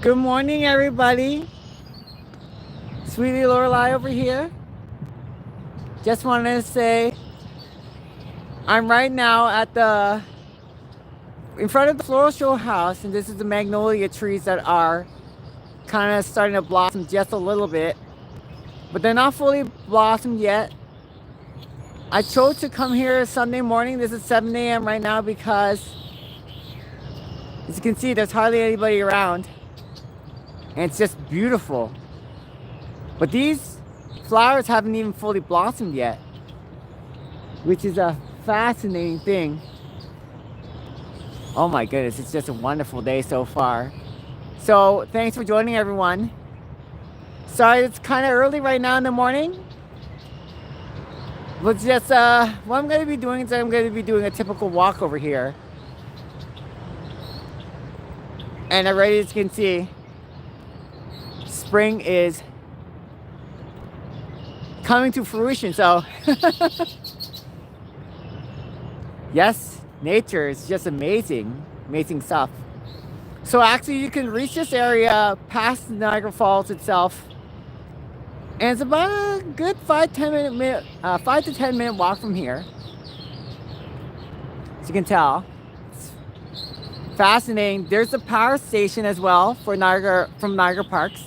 Good morning, everybody. Sweetie Lorelei over here. Just wanted to say I'm right now at the in front of the Floral Showhouse, and this is the magnolia trees that are kind of starting to blossom just a little bit, but they're not fully blossomed yet. I chose to come here Sunday morning. This is 7 a.m. right now because, as you can see, there's hardly anybody around, and it's just beautiful. But these flowers haven't even fully blossomed yet, which is a fascinating thing. Oh my goodness, it's just a wonderful day so far. So thanks for joining, everyone. Sorry it's kind of early right now in the morning. But just what I'm going to be doing is I'm going to be doing a typical walk over here. And already, as you can see, spring is coming to fruition. So yes, nature is just amazing stuff. So actually you can reach this area past Niagara Falls itself, and it's about a good 5 to 10 minute walk from here. As you can tell, it's fascinating. There's a power station as well for Niagara, from Niagara Parks.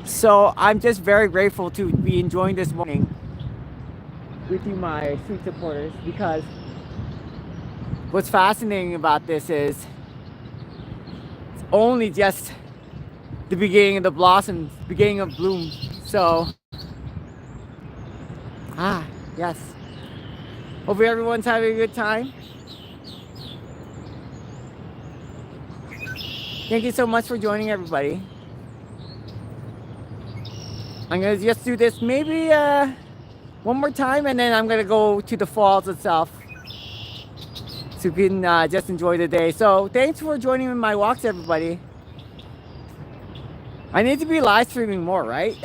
So I'm just very grateful to be enjoying this morning with you, my sweet supporters, because what's fascinating about this is it's only just the beginning of the blossoms, beginning of bloom. So, yes. Hopefully everyone's having a good time. Thank you so much for joining, everybody. I'm gonna just do this maybe one more time, and then I'm gonna go to the falls itself, so you can just enjoy the day. So thanks for joining in my walks, everybody. I need to be live streaming more, right?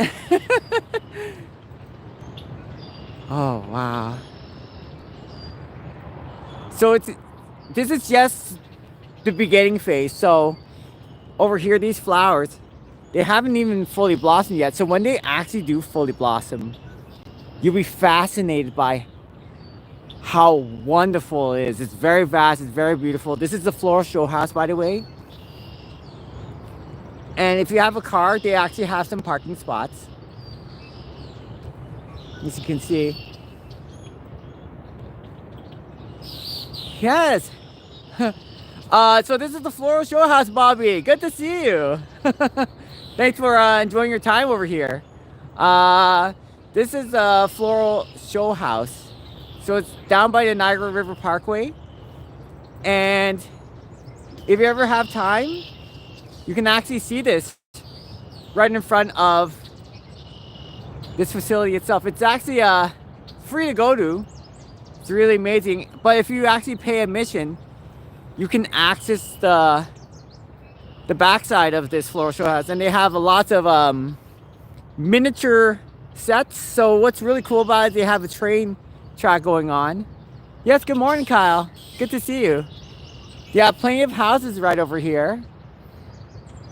Oh wow. So this is just the beginning phase. So over here, these flowers, they haven't even fully blossomed yet. So when they actually do fully blossom, you'll be fascinated by how wonderful it is. It's very vast, it's very beautiful. This is the Floral Showhouse, by the way. And if you have a car, they actually have some parking spots, as you can see. Yes. So this is the Floral Showhouse, Bobby. Good to see you. Thanks for enjoying your time over here. This is the Floral Showhouse. So it's down by the Niagara River Parkway. And if you ever have time, you can actually see this right in front of this facility itself. It's actually free to go to. It's really amazing. But if you actually pay admission, you can access the backside of this Floral Showhouse, and they have lots of miniature sets. So what's really cool about it, they have a train track going on. Yes, good morning, Kyle. Good to see you. Yeah, plenty of houses right over here,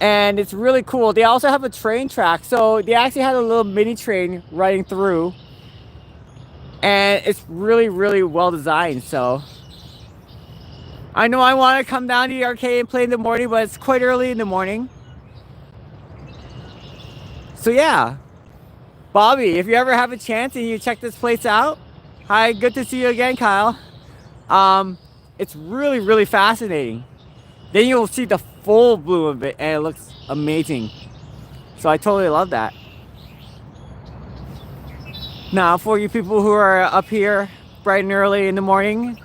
and it's really cool. They also have a train track, so they actually had a little mini train running through, and it's really, really well designed. So I know I want to come down to the arcade and play in the morning, but it's quite early in the morning. So yeah, Bobby, if you ever have a chance and you check this place out, hi, good to see you again, Kyle. It's really, really fascinating. Then you'll see the full bloom of it, and it looks amazing. So I totally love that. Now, for you people who are up here bright and early in the morning,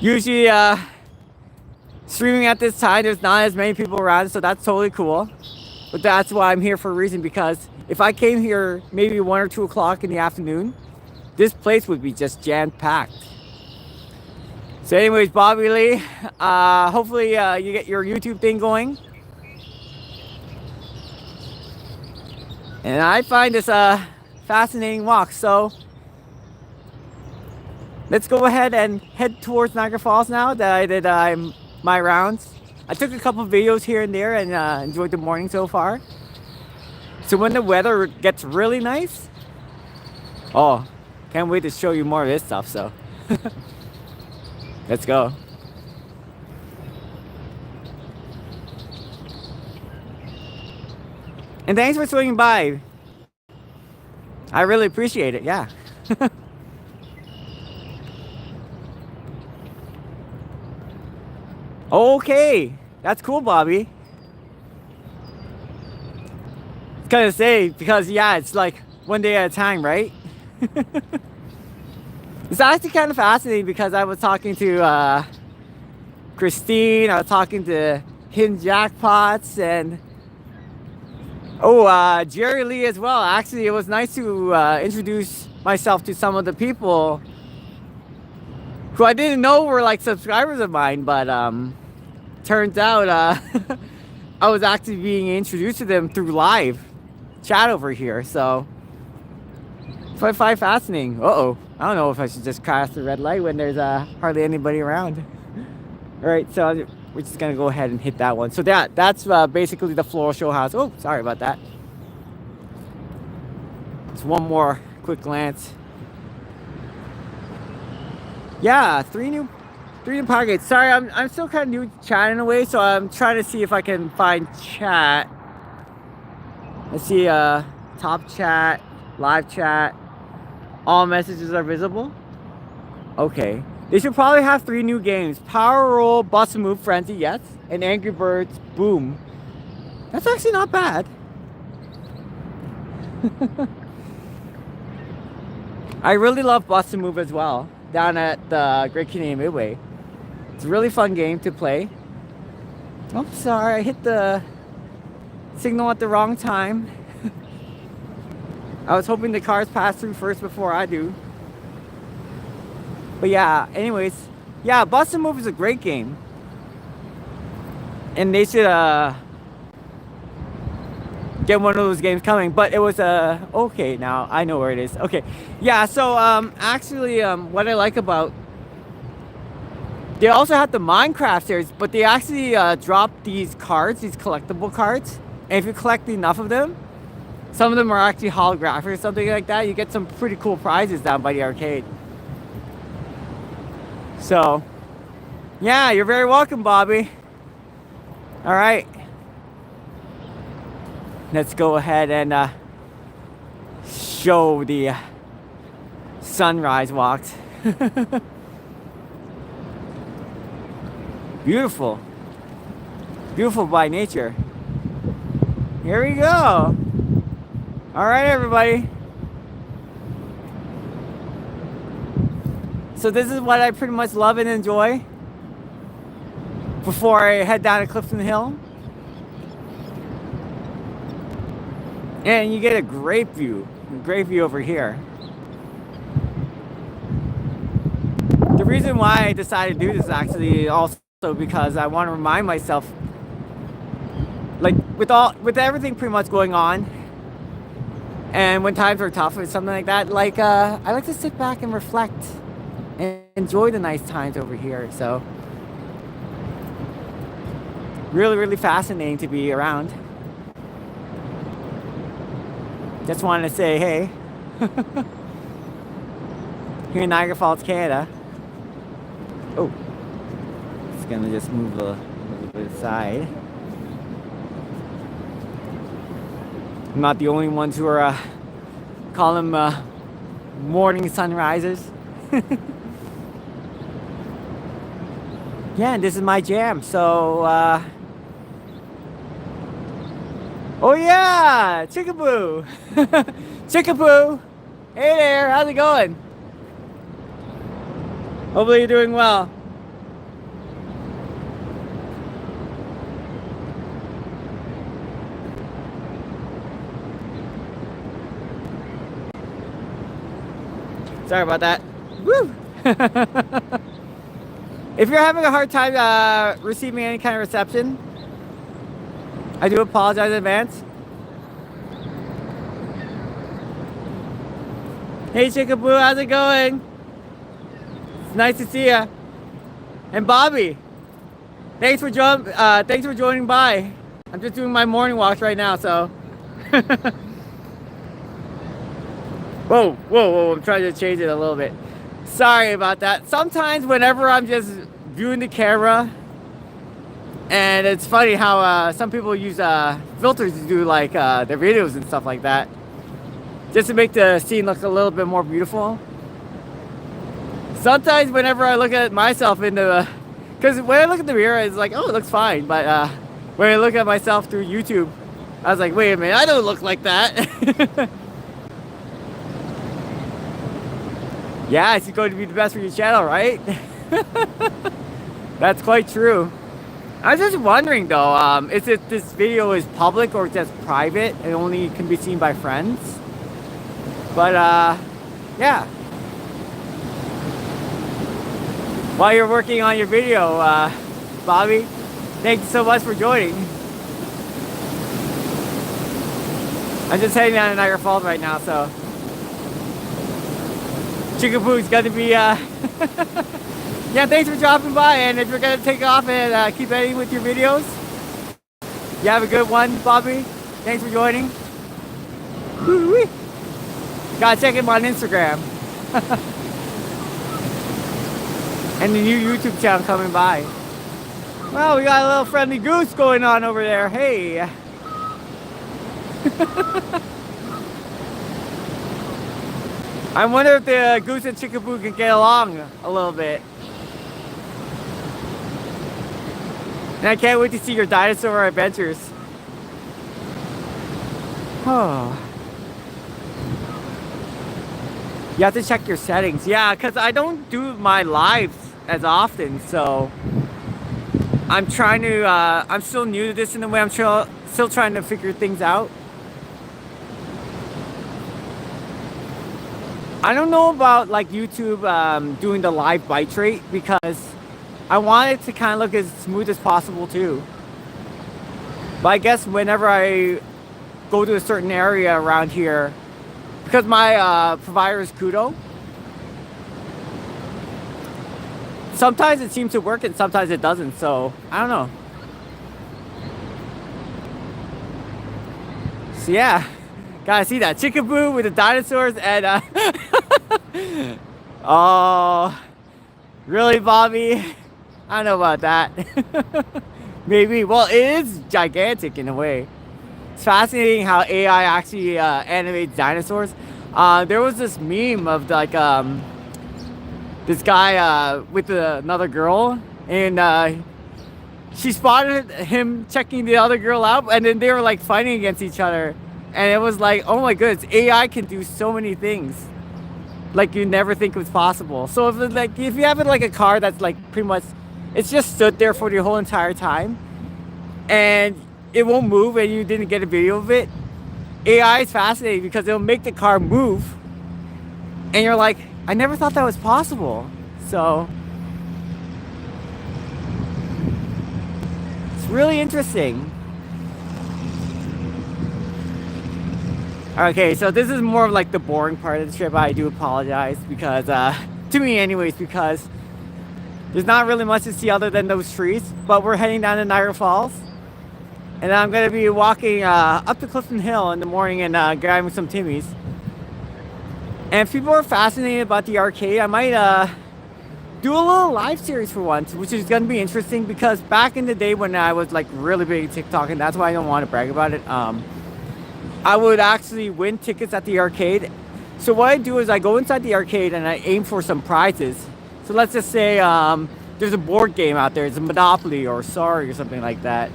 usually streaming at this time, there's not as many people around, so that's totally cool. But that's why I'm here for a reason, because if I came here maybe 1 or 2 o'clock in the afternoon, this place would be just jam-packed. So anyways, Bobby Lee, hopefully you get your YouTube thing going. And I find this a fascinating walk. So let's go ahead and head towards Niagara Falls now that I'm my rounds. I took a couple videos here and there and enjoyed the morning so far. So when the weather gets really nice, oh, can't wait to show you more of this stuff, so. Let's go. And thanks for swinging by. I really appreciate it, yeah. Okay, that's cool, Bobby. It's kind of say because yeah, it's like one day at a time, right? It's actually kind of fascinating because I was talking to Christine, I was talking to Hidden Jackpots, and Jerry Lee as well. Actually, it was nice to introduce myself to some of the people who I didn't know were like subscribers of mine, but turns out I was actually being introduced to them through live chat over here. So it's I find fascinating. Uh-oh, I don't know if I should just cross the red light when there's hardly anybody around. All right, so we're just gonna go ahead and hit that one. So that's basically the Floral Showhouse. Oh, sorry about that. Just one more quick glance. Yeah, three new pockets. Sorry, I'm still kind of new to chat in a way, so I'm trying to see if I can find chat. Let's see, top chat, live chat. All messages are visible. Okay. They should probably have 3 new games. Power Roll, Bust a Move Frenzy, yes. And Angry Birds Boom. That's actually not bad. I really love Bust a Move as well. Down at the Great Canadian Midway. It's a really fun game to play. Oh, sorry. I hit the signal at the wrong time. I was hoping the cars pass through first before I do. But yeah, anyways, yeah, Bust a Move is a great game. And they should get one of those games coming. But it was okay, now I know where it is. Okay. Yeah, so actually what I like about, they also have the Minecraft series, but they actually dropped these cards, these collectible cards. And if you collect enough of them, some of them are actually holographic or something like that. You get some pretty cool prizes down by the arcade. So, yeah, you're very welcome, Bobby. All right. Let's go ahead and show the sunrise walks. Beautiful. Beautiful by nature. Here we go. All right, everybody. So this is what I pretty much love and enjoy before I head down to Clifton Hill. And you get a great view over here. The reason why I decided to do this actually also because I want to remind myself, like with everything pretty much going on, and when times are tough or something like that, like I like to sit back and reflect and enjoy the nice times over here. So really, really fascinating to be around. Just wanted to say hey. Here in Niagara Falls, Canada. Oh, it's gonna just move a little bit aside. I'm not the only ones who are call them morning sunrises. Yeah, and this is my jam. So, oh yeah, Chickaboo, Chickaboo. Hey there, how's it going? Hopefully you're doing well. Sorry about that. Woo! If you're having a hard time receiving any kind of reception, I do apologize in advance. Hey Chickaboo, how's it going? It's nice to see ya. And Bobby. Thanks for joining by. I'm just doing my morning walks right now, so. Whoa, I'm trying to change it a little bit. Sorry about that. Sometimes whenever I'm just viewing the camera, and it's funny how some people use filters to do like their videos and stuff like that, just to make the scene look a little bit more beautiful. Sometimes whenever I look at myself in the, because when I look at the mirror, it's like, oh, it looks fine. But when I look at myself through YouTube, I was like, wait a minute, I don't look like that. Yeah, it's going to be the best for your channel, right? That's quite true. I was just wondering though, is it this video is public or just private and only can be seen by friends? But yeah. While you're working on your video, Bobby, thanks so much for joining. I'm just heading down to Niagara Falls right now, so Chickapoo's gonna be yeah, thanks for dropping by, and if you're gonna take off and keep editing with your videos, you have a good one, Bobby. Thanks for joining. Woo-wee. Gotta check him on Instagram. And the new YouTube channel coming by. Well, we got a little friendly goose going on over there. Hey. I wonder if the goose and Chickapoo can get along a little bit. And I can't wait to see your dinosaur adventures. Oh. You have to check your settings. Yeah, because I don't do my lives as often, so I'm trying to, I'm still new to this in a way. I'm still trying to figure things out. I don't know about like YouTube doing the live bite rate, because I want it to kind of look as smooth as possible too. But I guess whenever I go to a certain area around here, because my provider is Kudo, sometimes it seems to work and sometimes it doesn't, so I don't know. So yeah, gotta see that Chickapoo with the dinosaurs and oh, really, Bobby? I don't know about that. Maybe. Well, it is gigantic in a way. It's fascinating how AI actually animates dinosaurs. There was this meme of like this guy with another girl, and she spotted him checking the other girl out, and then they were like fighting against each other, and it was like, oh my goodness, AI can do so many things like you never think was possible. So if you have like a car that's like pretty much, it's just stood there for the whole entire time and it won't move and you didn't get a video of it, AI is fascinating because it'll make the car move and you're like, I never thought that was possible. So it's really interesting. Okay, so this is more of like the boring part of the trip. I do apologize because, to me anyways, because there's not really much to see other than those trees. But we're heading down to Niagara Falls. And I'm going to be walking up to Clifton Hill in the morning and grabbing some Timmy's. And if people are fascinated about the arcade, I might do a little live series for once, which is going to be interesting because back in the day when I was like really big at TikTok, and that's why I don't want to brag about it, I would actually win tickets at the arcade. So what I do is I go inside the arcade and I aim for some prizes. So let's just say there's a board game out there. It's a Monopoly or Sorry or something like that.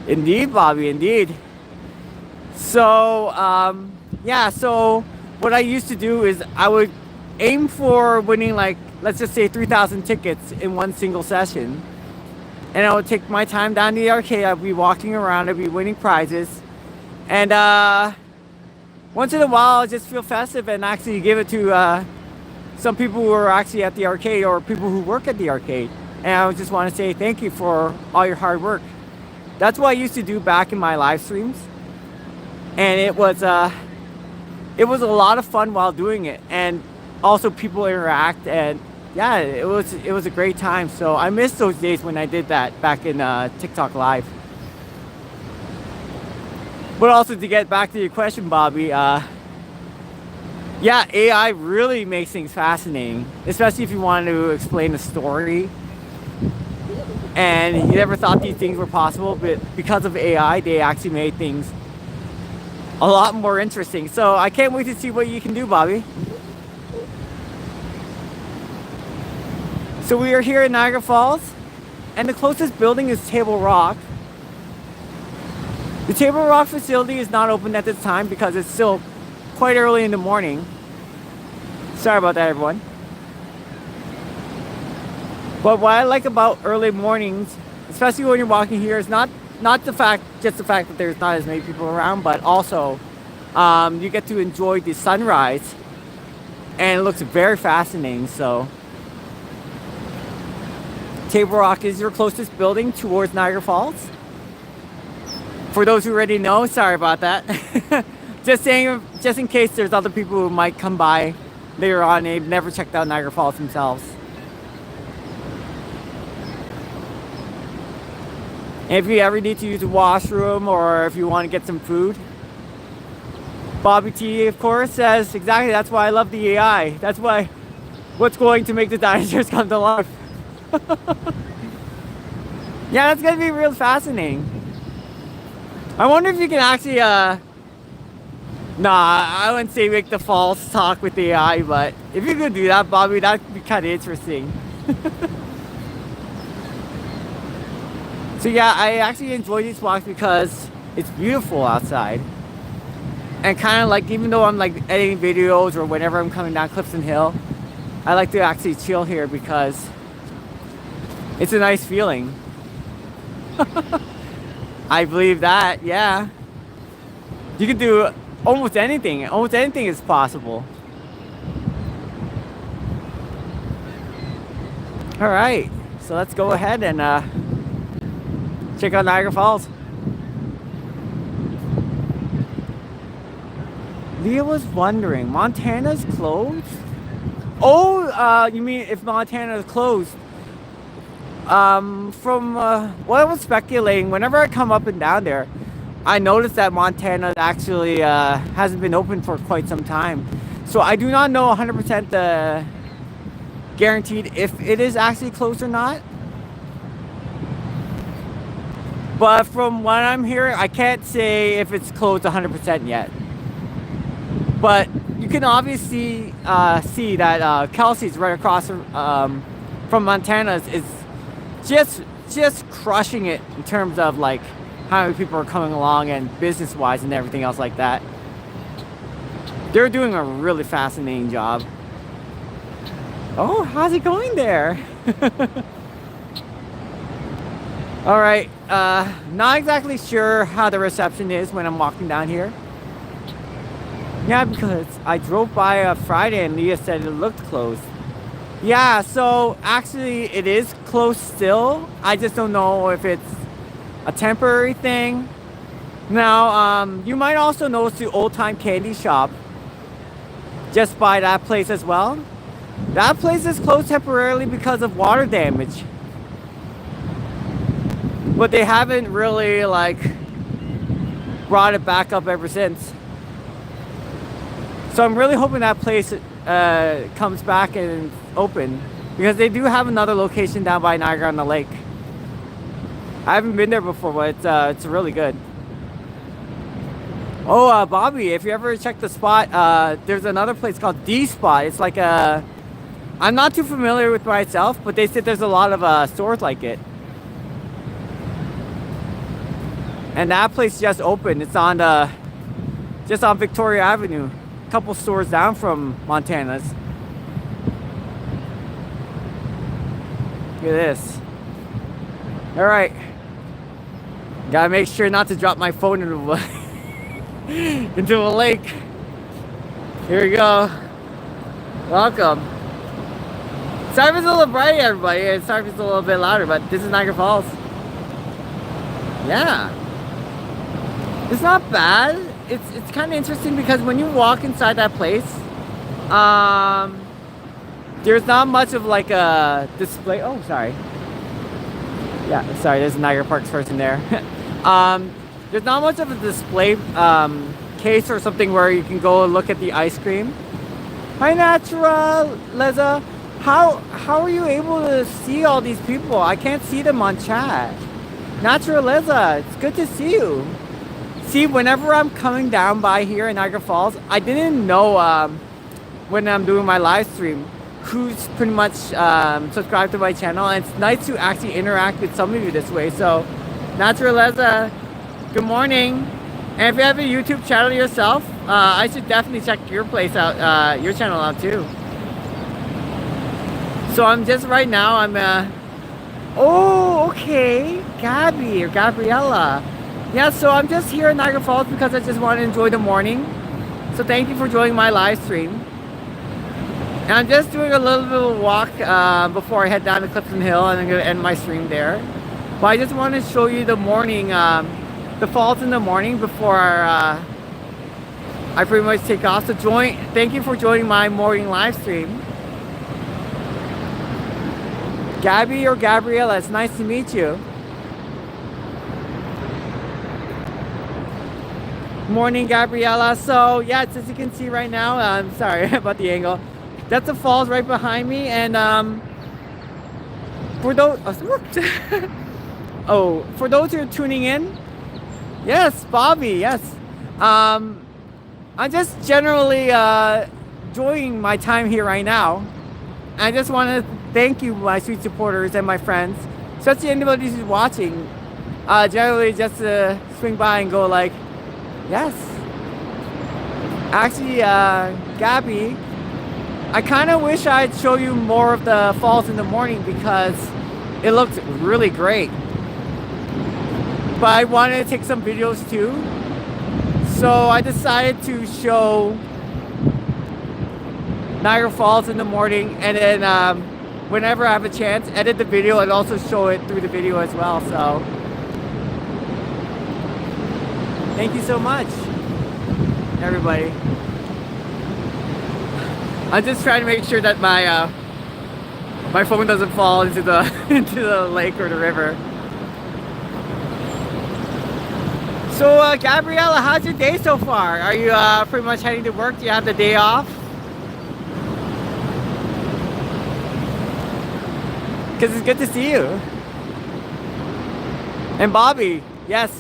Indeed, Bobby, indeed. So, yeah, so what I used to do is I would aim for winning like, let's just say 3,000 tickets in one single session. And I would take my time down to the arcade. I'd be walking around, I'd be winning prizes. And once in a while, I'll just feel festive and actually give it to some people who are actually at the arcade or people who work at the arcade. And I would just want to say thank you for all your hard work. That's what I used to do back in my live streams. And it was a lot of fun while doing it. And also people interact and yeah, it was a great time. So I miss those days when I did that back in TikTok Live. But also to get back to your question, Bobby, yeah, AI really makes things fascinating, especially if you want to explain a story. And you never thought these things were possible, but because of AI, they actually made things a lot more interesting. So I can't wait to see what you can do, Bobby. So we are here in Niagara Falls, and the closest building is Table Rock. The Table Rock facility is not open at this time because it's still quite early in the morning. Sorry about that, everyone. But what I like about early mornings, especially when you're walking here, is not just the fact that there's not as many people around, but also you get to enjoy the sunrise, and it looks very fascinating. So Table Rock is your closest building towards Niagara Falls. For those who already know, sorry about that. Just saying, just in case there's other people who might come by later on and they've never checked out Niagara Falls themselves. And if you ever need to use the washroom or if you want to get some food, Bobby T, of course, says exactly that's why I love the AI. That's what's going to make the dinosaurs come to life. Yeah, that's going to be real fascinating. I wonder if you can actually, nah, I wouldn't say make the false talk with the AI, but if you could do that, Bobby, that'd be kind of interesting. So yeah, I actually enjoy these walks because it's beautiful outside. And kind of like, even though I'm like editing videos or whenever I'm coming down Clifton Hill, I like to actually chill here because it's a nice feeling. I believe that, yeah. You can do almost anything. Almost anything is possible. All right, so let's go ahead and check out Niagara Falls. Leah was wondering, Montana's closed? Oh, you mean if Montana is closed? From what I was speculating, whenever I come up and down there, I noticed that Montana actually hasn't been open for quite some time. So I do not know 100% guaranteed if it is actually closed or not. But from what I'm hearing, I can't say if it's closed 100% yet. But you can obviously see that Kelsey's right across from Montana's is just crushing it in terms of like how many people are coming along and business wise and everything else like that. They're doing a really fascinating job. Oh, how's it going there? All right, not exactly sure how the reception is when I'm walking down here. Yeah, because I drove by Friday and Leah said it looked closed. Yeah, so actually it is closed still. I just don't know if it's a temporary thing. Now, you might also notice the Old Time Candy Shop just by that place as well. That place is closed temporarily because of water damage. But they haven't really like brought it back up ever since. So I'm really hoping that place comes back and open, because they do have another location down by Niagara on the lake. I haven't been there before, but it's really good. Oh, Bobby, if you ever check the spot, there's another place called D Spot. It's like a, I'm not too familiar with myself, but they said there's a lot of stores like it. And that place just opened. It's on just on Victoria Avenue, a couple stores down from Montana's. Look at this. All right, gotta make sure not to drop my phone into a lake. Here we go. Welcome. Sorry if it's a little bright, everybody. Sorry if it's a little bit louder, but this is Niagara Falls. Yeah. It's not bad. It's kind of interesting because when you walk inside that place, there's not much of like a display. Oh, sorry. Yeah, sorry, there's a Niagara Parks person there. There's not much of a display case or something where you can go and look at the ice cream. Hi, Natural Leza. How are you able to see all these people? I can't see them on chat. Natural Leza, it's good to see you. See, whenever I'm coming down by here in Niagara Falls, I didn't know when I'm doing my live stream who's pretty much subscribed to my channel, and it's nice to actually interact with some of you this way. So, Natural Leza, good morning. And if you have a YouTube channel yourself, I should definitely check your place out, your channel out too. So I'm just right now, oh, okay, Gabby or Gabriella. Yeah, so I'm just here in Niagara Falls because I just want to enjoy the morning. So thank you for joining my live stream. And I'm just doing a little bit of a walk before I head down to Clifton Hill, and I'm going to end my stream there. But I just want to show you the morning, the falls in the morning before I pretty much take off. So thank you for joining my morning live stream. Gabby or Gabriella, it's nice to meet you. Morning, Gabriella. So yeah, as you can see right now, I'm sorry about the angle. That's the falls right behind me, and for those for those who are tuning in, yes, Bobby, yes. I'm just generally enjoying my time here right now. I just want to thank you, my sweet supporters and my friends, especially anybody who's watching. Generally, just to swing by and go like, yes. Actually, Gabby, I kind of wish I'd show you more of the falls in the morning because it looked really great. But I wanted to take some videos too. So I decided to show Niagara Falls in the morning, and then whenever I have a chance, edit the video and also show it through the video as well. So thank you so much, everybody. I'm just trying to make sure that my my phone doesn't fall into the into the lake or the river. So Gabriella, how's your day so far? Are you pretty much heading to work? Do you have the day off? Because it's good to see you. And Bobby, yes,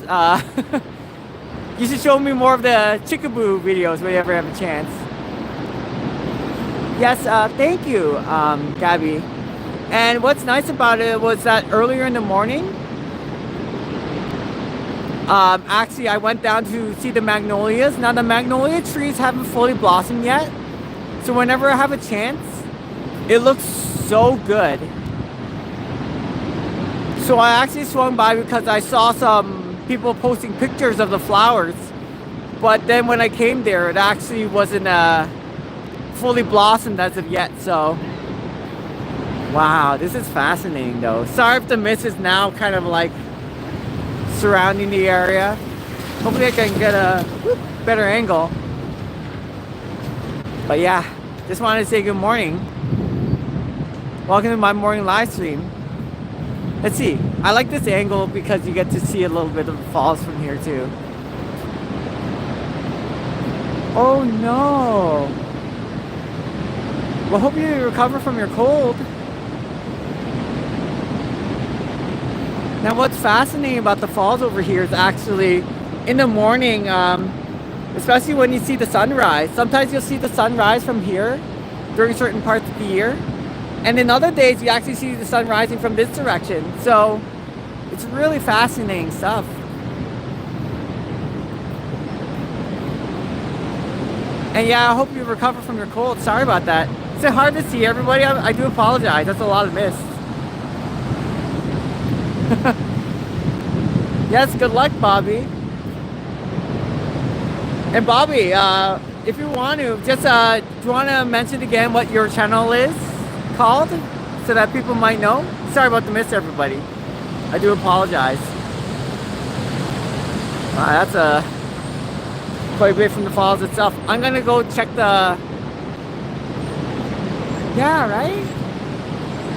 you should show me more of the Chickaboo videos whenever you have a chance. Yes, thank you, Gabby. And what's nice about it was that earlier in the morning, actually I went down to see the magnolias. Now the magnolia trees haven't fully blossomed yet, so whenever I have a chance, it looks so good. So I actually swung by because I saw some people posting pictures of the flowers, but then when I came there, it actually wasn't fully blossomed as of yet. So wow, this is fascinating though. Sorry if the mist is now kind of like surrounding the area. Hopefully I can get a better angle. But yeah, just wanted to say good morning. Welcome to my morning live stream. Let's see, I like this angle because you get to see a little bit of the falls from here too. Oh no. Well, hope you recover from your cold. Now what's fascinating about the falls over here is actually in the morning, especially when you see the sunrise. Sometimes you'll see the sunrise from here during certain parts of the year. And in other days, you actually see the sun rising from this direction. So it's really fascinating stuff. And yeah, I hope you recover from your cold. Sorry about that. It's hard to see everybody. I do apologize. That's a lot of mist. Yes, good luck, Bobby. And Bobby, if you want to, just do you want to mention again what your channel is called so that people might know? Sorry about the mist, everybody. I do apologize. That's quite a bit from the falls itself. I'm gonna go check the Yeah, right?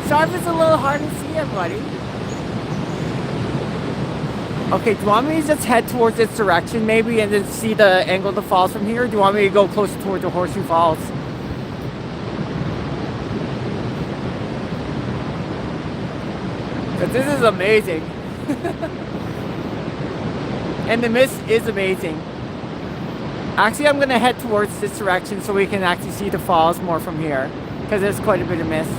Sorry if it's a little hard to see everybody. Okay, do you want me to just head towards this direction maybe and then see the angle of the falls from here? Or do you want me to go closer towards the Horseshoe Falls? Because this is amazing. And the mist is amazing. Actually, I'm going to head towards this direction so we can actually see the falls more from here. Because there's quite a bit of mist.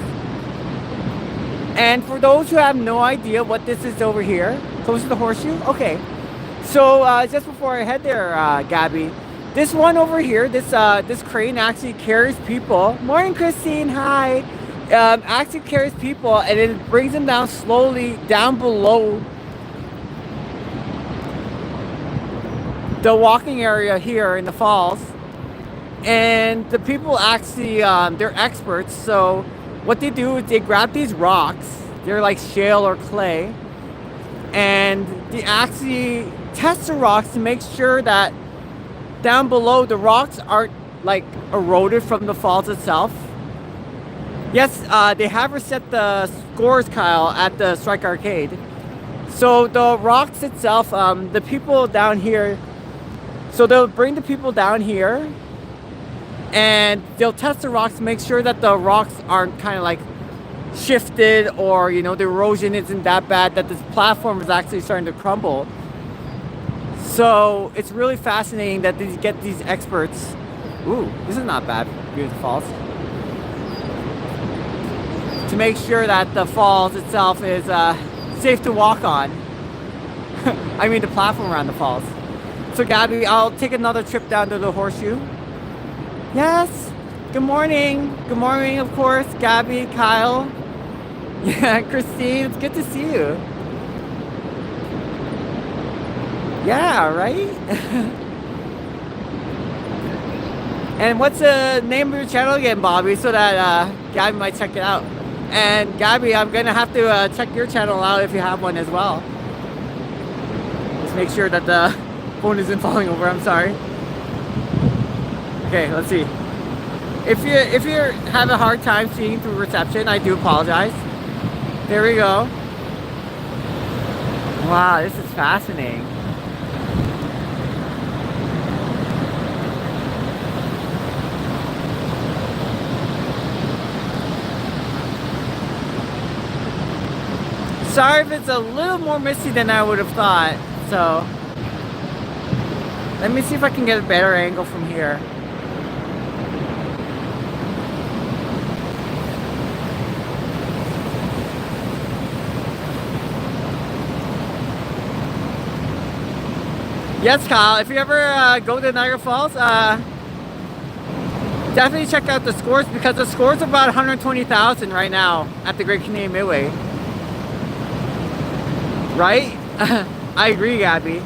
And for those who have no idea what this is over here, close to the Horseshoe? Okay. So, just before I head there, Gabby, this one over here, this crane actually carries people. Morning, Christine, hi. Actually carries people and it brings them down slowly down below the walking area here in the falls. And the people actually, they're experts, so what they do is they grab these rocks, they're like shale or clay, and they actually test the rocks to make sure that down below the rocks aren't like eroded from the falls itself. Yes, they have reset the scores, Kyle, at the Strike Arcade. So the rocks itself, the people down here, so they'll bring the people down here and they'll test the rocks to make sure that the rocks aren't kind of like shifted, or you know, the erosion isn't that bad, that this platform is actually starting to crumble. So it's really fascinating that they get these experts. Ooh, this is not bad, beautiful falls. To make sure that the falls itself is safe to walk on. I mean the platform around the falls. So Gabby, I'll take another trip down to the Horseshoe. Yes. Good morning. Good morning, of course. Gabby, Kyle. Yeah, Christine, it's good to see you. Yeah, right? And what's the name of your channel again, Bobby? So that Gabby might check it out. And Gabby, I'm gonna have to check your channel out if you have one as well. Just make sure that the phone isn't falling over. I'm sorry. Okay, let's see. If you have a hard time seeing through reception, I do apologize. There we go. Wow, this is fascinating. Sorry if it's a little more misty than I would have thought. So let me see if I can get a better angle from here. Yes, Kyle, if you ever go to Niagara Falls, definitely check out the scores, because the scores are about 120,000 right now at the Great Canadian Midway. Right? I agree, Gabby.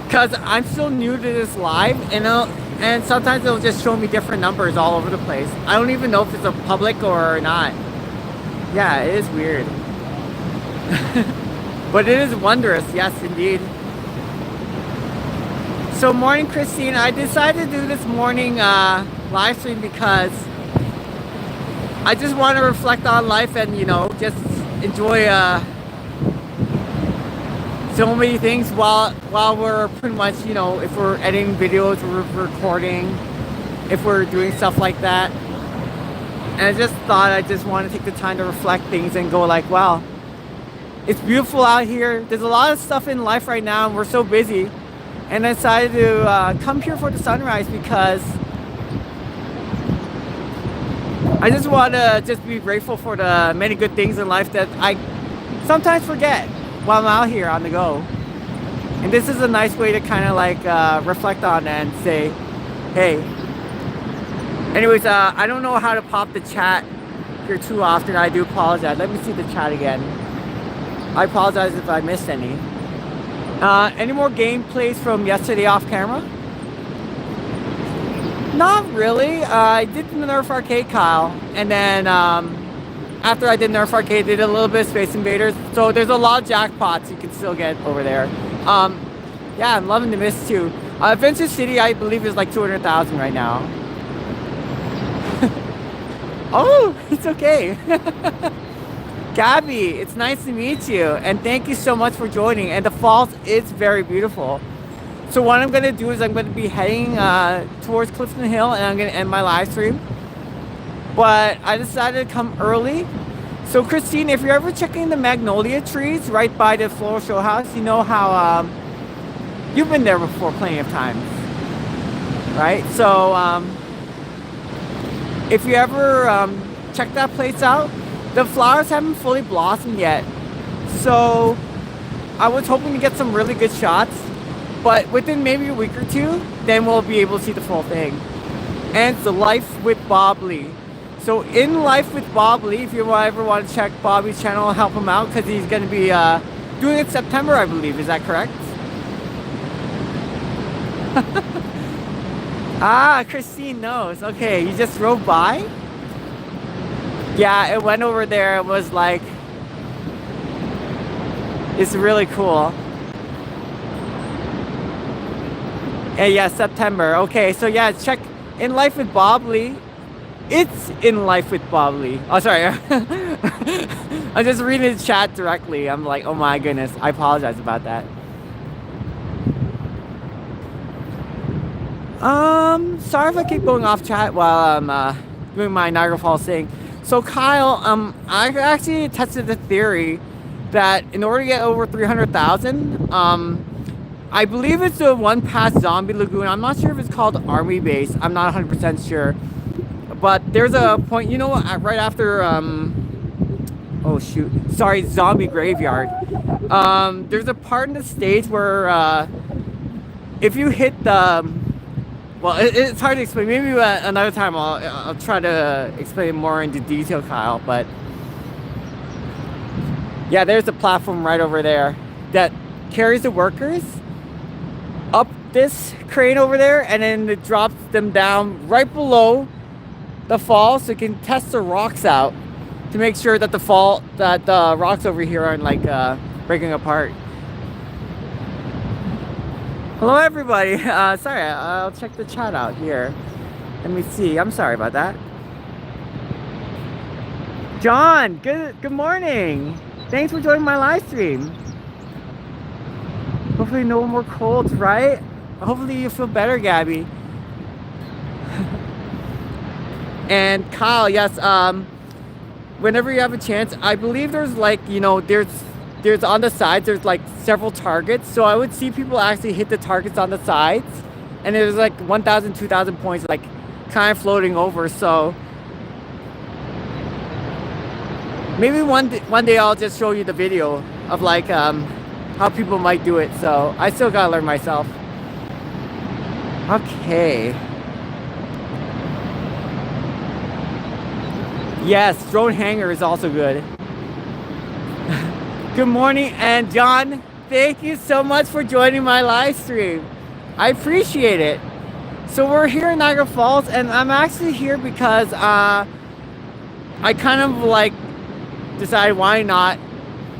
Because I'm still new to this live, and sometimes it'll just show me different numbers all over the place. I don't even know if it's a public or not. Yeah, it is weird. But it is wondrous, yes, indeed. So morning, Christine. I decided to do this morning live stream because I just want to reflect on life and, you know, just enjoy so many things while we're pretty much, you know, if we're editing videos, we're recording, if we're doing stuff like that. And I just thought I just want to take the time to reflect things and go like, wow, it's beautiful out here. There's a lot of stuff in life right now and we're so busy. And I decided to come here for the sunrise because I just want to just be grateful for the many good things in life that I sometimes forget while I'm out here on the go. And this is a nice way to kind of like reflect on and say, hey. Anyways, I don't know how to pop the chat here too often. I do apologize. Let me see the chat again. I apologize if I missed any. Any more gameplays from yesterday off camera? Not really. I did the Nerf Arcade, Kyle, and then after I did Nerf Arcade, I did a little bit of Space Invaders. So there's a lot of jackpots you can still get over there. Yeah, I'm loving the mist too. Adventure City, I believe, is like 200,000 right now. Oh, it's okay. Gabby, it's nice to meet you, and thank you so much for joining. And the falls is very beautiful. So what I'm gonna do is I'm gonna be heading towards Clifton Hill, and I'm gonna end my live stream. But I decided to come early. So Christine, if you're ever checking the Magnolia trees right by the Floral Showhouse, you know how you've been there before plenty of times, right? So if you ever check that place out, the flowers haven't fully blossomed yet. So I was hoping to get some really good shots, but within maybe a week or two, then we'll be able to see the full thing. And it's the Life with Bob Lee. So in Life with Bob Lee, if you ever want to check Bobby's channel and help him out, because he's going to be doing it September, I believe. Is that correct? Ah, Christine knows. Okay, you just drove by? Yeah, it went over there. It was like, it's really cool. And yeah, September. Okay, so yeah, check In Life with Bob Lee. It's In Life with Bob Lee. Oh, sorry. I'm just reading the chat directly. I'm like, oh my goodness. I apologize about that. Sorry if I keep going off chat while I'm doing my Niagara Falls thing. So Kyle, I actually tested the theory that in order to get over 300,000, I believe it's the one past Zombie Lagoon. I'm not sure if it's called Army Base. I'm not 100% sure. But there's a point, you know, right after, oh shoot, sorry, Zombie Graveyard. There's a part in the stage where if you hit the, well, it's hard to explain. Maybe another time I'll try to explain more into detail, Kyle. But yeah, there's the platform right over there that carries the workers up this crane over there, and then it drops them down right below the fall, so you can test the rocks out to make sure that the rocks over here aren't like breaking apart. Hello everybody. Sorry, I'll check the chat out here. Let me see. I'm sorry about that. John, good morning. Thanks for joining my live stream. Hopefully no more colds, right? Hopefully you feel better, Gabby. And Kyle, yes, whenever you have a chance, I believe there's like, you know, there's on the sides, there's like several targets. So I would see people actually hit the targets on the sides, and there's like 1,000, 2,000 points like kind of floating over. So maybe one day I'll just show you the video of like how people might do it. So I still gotta learn myself. Okay. Yes, drone hanger is also good. Good morning, and John, thank you so much for joining my live stream. I appreciate it. So we're here in Niagara Falls, and I'm actually here because I kind of like decided why not.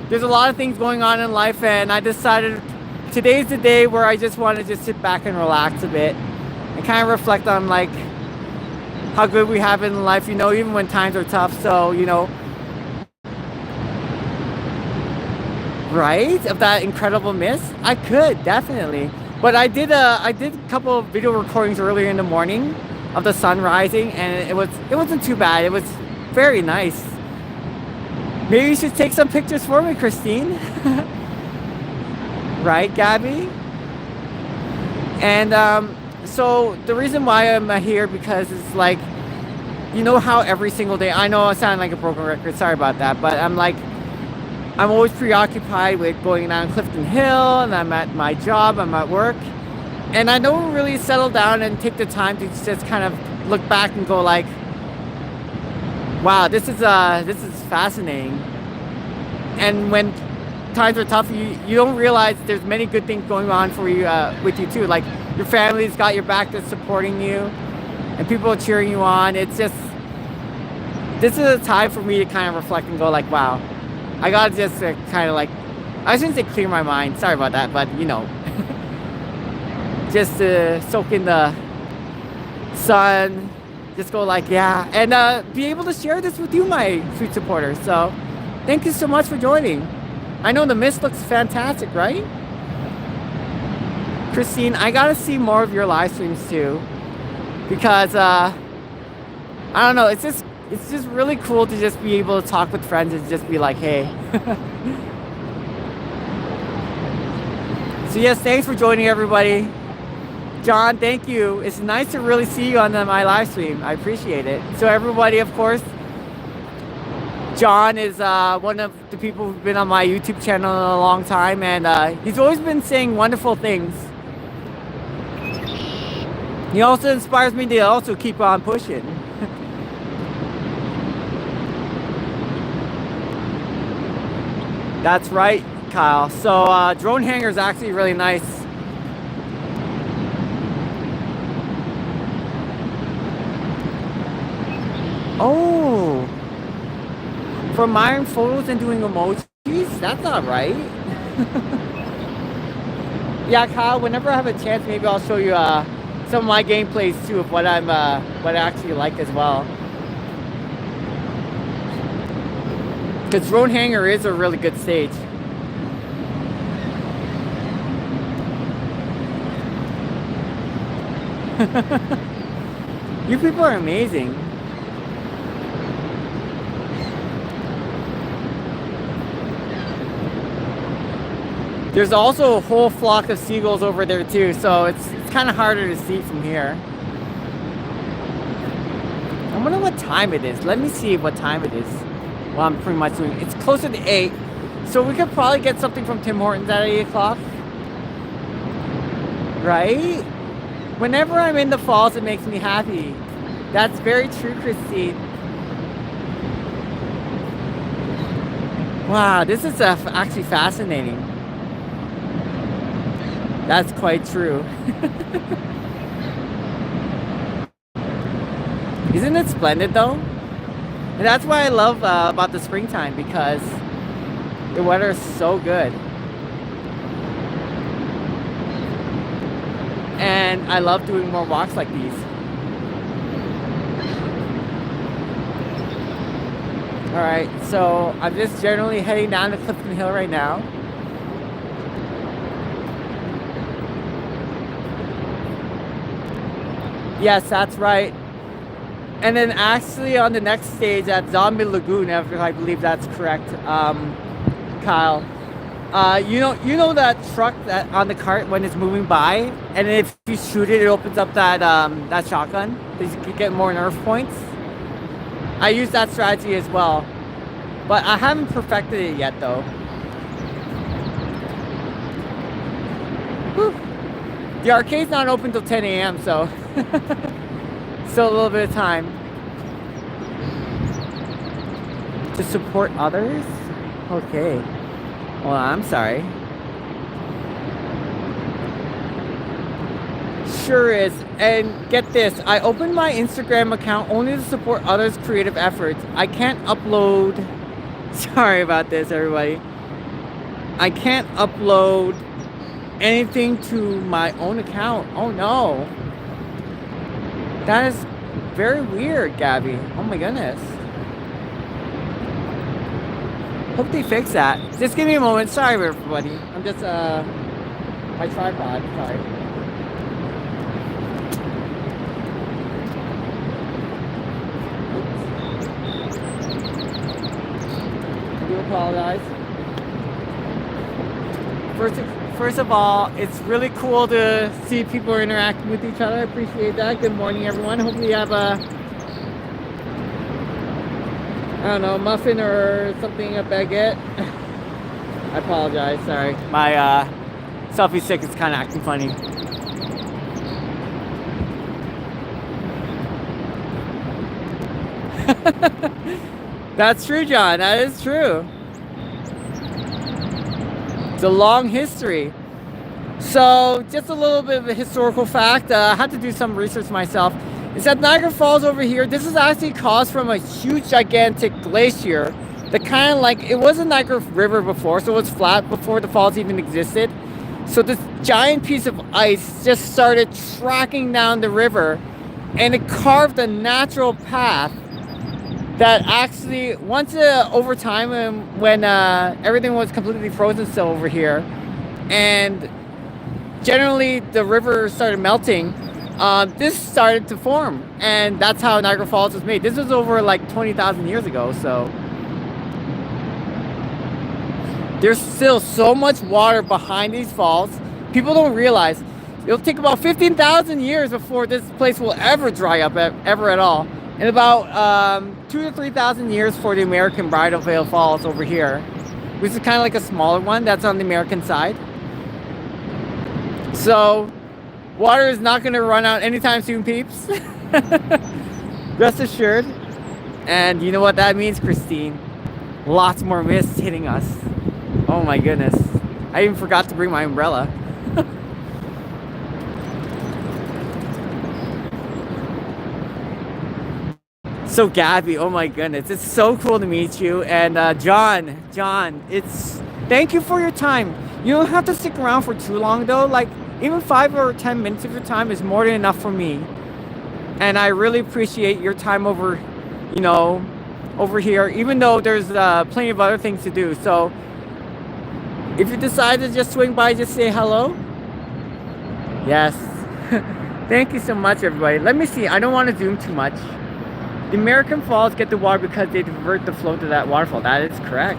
There's a lot of things going on in life, and I decided today's the day where I just want to just sit back and relax a bit and kind of reflect on like how good we have in life, you know, even when times are tough. So, you know, right? Of that incredible miss, I could definitely. But I did a couple of video recordings earlier in the morning of the sun rising, and it wasn't too bad. It was very nice. Maybe you should take some pictures for me, Christine. Right, Gabby? And so the reason why I'm here, because it's like, you know how every single day, I know I sound like a broken record, sorry about that, but I'm always preoccupied with going down Clifton Hill, and I'm at my job, I'm at work, and I don't really settle down and take the time to just kind of look back and go like, wow, this is fascinating. And when times are tough, you don't realize there's many good things going on for you with you too. Like your family's got your back, that's supporting you, and people are cheering you on. It's just, this is a time for me to kind of reflect and go like, wow, I gotta just kind of like, I shouldn't say clear my mind, sorry about that, but you know, just to soak in the sun, just go like, yeah, and be able to share this with you, my sweet supporters. So thank you so much for joining. I know the mist looks fantastic, right? Christine, I gotta see more of your live streams too, because I don't know, it's just really cool to just be able to talk with friends and just be like, hey. So yes, thanks for joining, everybody. John, thank you. It's nice to really see you on my live stream. I appreciate it. So everybody, of course, John is one of the people who've been on my YouTube channel in a long time, and he's always been saying wonderful things. He also inspires me to also keep on pushing. That's right, Kyle. So drone hangar is actually really nice. Oh, for admiring photos and doing emojis? That's not right. Yeah, Kyle, whenever I have a chance, maybe I'll show you some of my gameplays too of what what I actually like as well. Because Drone Hangar is a really good stage. You people are amazing. There's also a whole flock of seagulls over there too, so it's kind of harder to see from here. I wonder what time it is. Let me see what time it is. Well, I'm pretty much doing. It's closer to 8, so we could probably get something from Tim Hortons at 8 o'clock, right? Whenever I'm in the falls, it makes me happy. That's very true, Christine. Wow, this is actually fascinating. That's quite true. Isn't it splendid though? And that's why I love about the springtime, because the weather is so good. And I love doing more walks like these. Alright, so I'm just generally heading down to Clifton Hill right now. Yes, that's right. And then actually on the next stage at Zombie Lagoon, if I believe that's correct, Kyle. You know that truck that on the cart when it's moving by, and if you shoot it, it opens up that that shotgun. You can get more nerf points. I use that strategy as well, but I haven't perfected it yet though. Whew. The arcade's not open till 10 a.m. so still a little bit of time. To support others? Okay. Well, I'm sorry. Sure is. And get this, I opened my Instagram account only to support others' creative efforts. I can't upload... Sorry about this, everybody. I can't upload anything to my own account. Oh no. That is very weird, Gabby. Oh my goodness. Hope they fix that. Just give me a moment. Sorry, everybody. I'm just, my tripod. Sorry. I do apologize. First of all, it's really cool to see people interacting with each other. I appreciate that. Good morning, everyone. Hopefully you have a, I don't know, muffin or something, a baguette. I apologize, sorry. My selfie stick is kind of acting funny. That's true, John. That is true. It's a long history. So, just a little bit of a historical fact. I had to do some research myself. It's that Niagara Falls over here, this is actually caused from a huge, gigantic glacier that kind of like, it wasn't Niagara River before, so it was flat before the falls even existed. So this giant piece of ice just started tracking down the river and it carved a natural path that actually, once over time, when everything was completely frozen still over here, and generally the river started melting, this started to form, and that's how Niagara Falls was made. This was over like 20,000 years ago, so there's still so much water behind these falls. People don't realize it'll take about 15,000 years before this place will ever dry up ever at all, and about 2,000 to 3,000 years for the American Bridal Veil Falls over here, which is kind of like a smaller one that's on the American side. So water is not going to run out anytime soon, peeps. Rest assured. And you know what that means, Christine? Lots more mist hitting us. Oh my goodness. I even forgot to bring my umbrella. So Gabby, oh my goodness, it's so cool to meet you. And John, thank you for your time. You don't have to stick around for too long though. Like even 5 or 10 minutes of your time is more than enough for me. And I really appreciate your time over, over here, even though there's plenty of other things to do. So if you decide to just swing by, just say hello. Yes. Thank you so much, everybody. Let me see. I don't want to zoom too much. The American Falls get the water because they divert the flow to that waterfall. That is correct.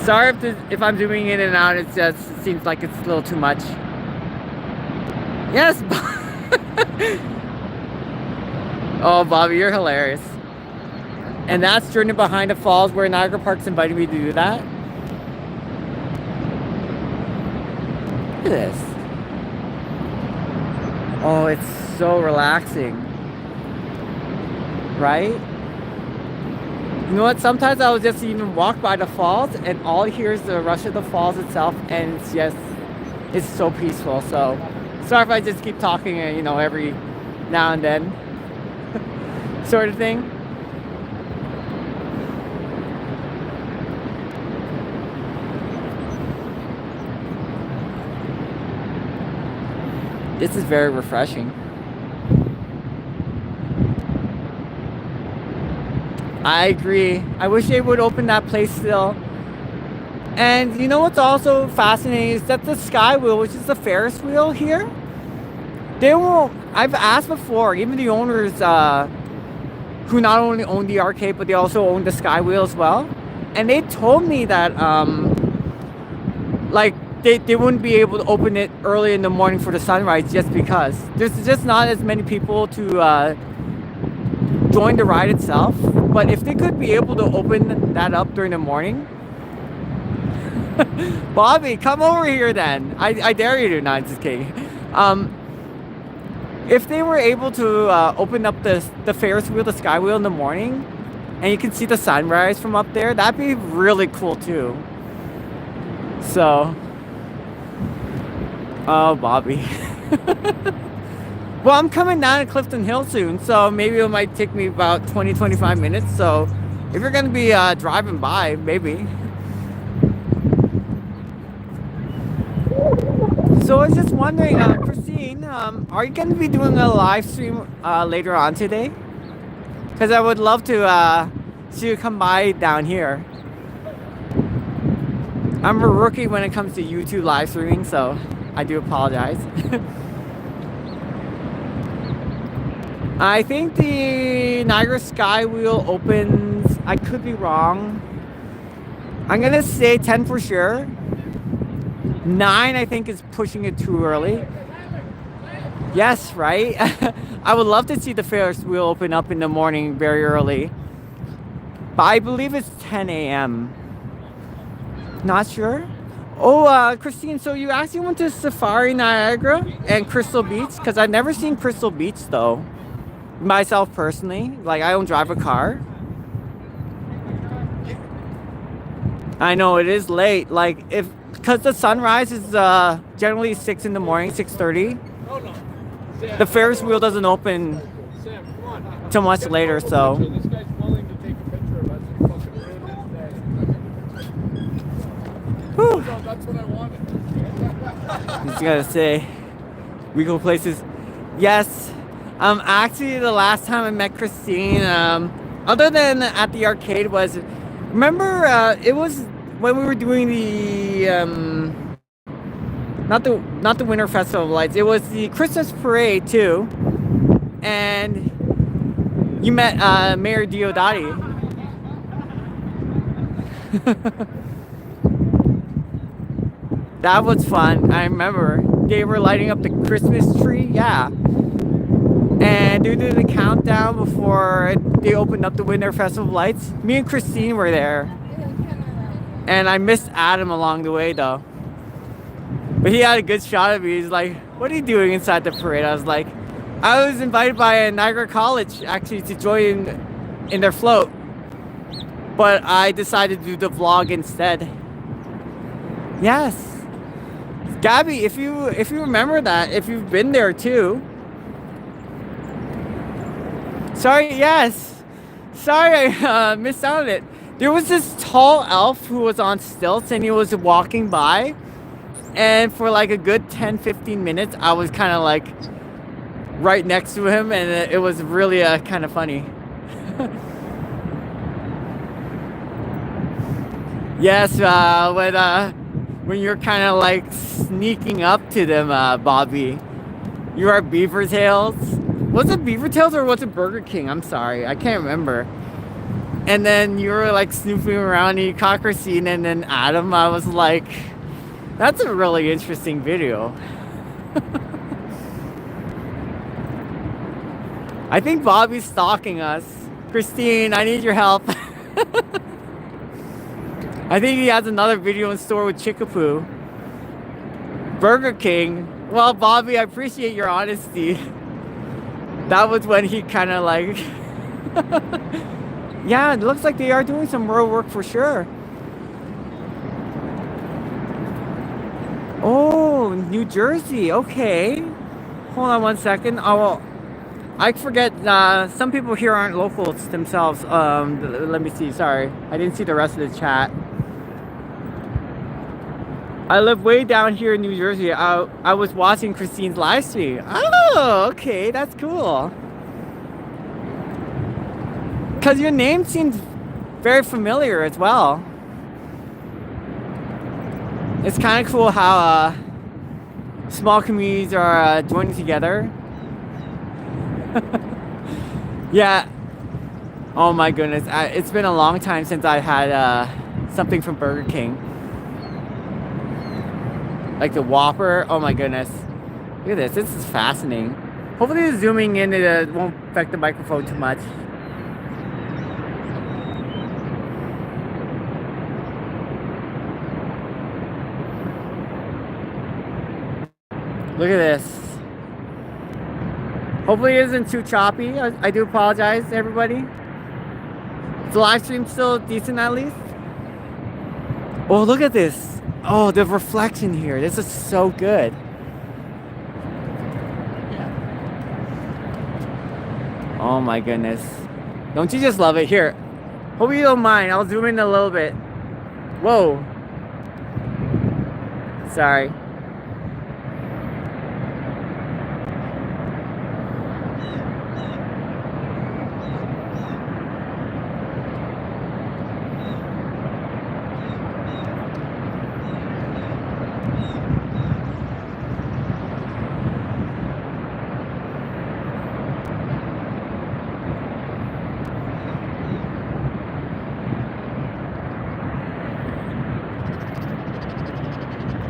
Sorry if I'm zooming in and out. It just seems like it's a little too much. Yes. Oh, Bobby, you're hilarious. And that's Journey Behind the Falls, where Niagara Parks invited me to do that. Look at this. Oh, it's so relaxing. Right? You know what? Sometimes I'll just even walk by the falls and all I hear is the rush of the falls itself, and it's so peaceful. So sorry if I just keep talking, every now and then sort of thing. This is very refreshing. I agree. I wish they would open that place still. And you know what's also fascinating is that the Sky Wheel, which is the Ferris wheel here, I've asked before, even the owners who not only own the arcade, but they also own the Sky Wheel as well. And they told me that they wouldn't be able to open it early in the morning for the sunrise just because there's just not as many people to join the ride itself. But if they could be able to open that up during the morning, Bobby, come over here then. I dare you to. Not just kidding. If they were able to open up the Ferris wheel, the Sky Wheel in the morning, and you can see the sunrise from up there, that'd be really cool too. So, oh, Bobby. Well, I'm coming down to Clifton Hill soon, so maybe it might take me about 20-25 minutes. So if you're going to be driving by, maybe. So I was just wondering, Christine, are you going to be doing a live stream later on today? Because I would love to see you come by down here. I'm a rookie when it comes to YouTube live streaming, so I do apologize. I think the Niagara Sky Wheel opens, I could be wrong, I'm gonna say 10 for sure. 9 I think is pushing it too early. Yes, right? I would love to see the Ferris wheel open up in the morning very early, but I believe it's 10 a.m. Not sure. Oh, Christine, so you actually went to Safari Niagara and Crystal Beach? Because I've never seen Crystal Beach though. Myself personally, like I don't drive a car. I know it is late, like because the sunrise is generally 6 in the morning, 6:30. The Ferris wheel doesn't open till much later, so. Whew. That's what I wanted. Just gotta say, We go places. Yes. Actually, the last time I met Christine, other than at the arcade, was remember it was when we were doing the not the Winter Festival of Lights. It was the Christmas parade too, and you met Mayor Diodati. That was fun. I remember they were lighting up the Christmas tree. Yeah. And due to the countdown before they opened up the Winter Festival of Lights, me and Christine were there. And I missed Adam along the way though. But he had a good shot of me. He's like, "What are you doing inside the parade?" I was like, "I was invited by Niagara College actually to join in their float. But I decided to do the vlog instead." Yes. Gabby, if you remember that, if you've been there too. Sorry, yes. Sorry, I missed out on it. There was this tall elf who was on stilts and he was walking by. And for like a good 10-15 minutes, I was kind of like right next to him. And it was really kind of funny. Yes, when you're kind of like sneaking up to them, Bobby. You are Beaver Tails. Was it Beaver Tails or was it Burger King? I'm sorry, I can't remember. And then you were like snooping around and you caught Christine and then Adam. I was like, that's a really interesting video. I think Bobby's stalking us. Christine, I need your help. I think he has another video in store with Chickapoo. Burger King. Well, Bobby, I appreciate your honesty. That was when he kind of like... Yeah, it looks like they are doing some road work for sure. Oh, New Jersey. Okay. Hold on one second. Oh, well, I forget. Some people here aren't locals themselves. Let me see. Sorry. I didn't see the rest of the chat. I live way down here in New Jersey. I was watching Christine's live stream. Oh, okay. That's cool. Because your name seems very familiar as well. It's kind of cool how small communities are joining together. Yeah. Oh my goodness. It's been a long time since I had something from Burger King. Like the Whopper. Oh my goodness. Look at this. This is fascinating. Hopefully the zooming in it won't affect the microphone too much. Look at this. Hopefully it isn't too choppy. I do apologize, everybody. Is the live stream still decent at least? Oh, look at this. Oh, the reflection here. This is so good. Oh my goodness. Don't you just love it? Here. Hope you don't mind. I'll zoom in a little bit. Whoa. Sorry.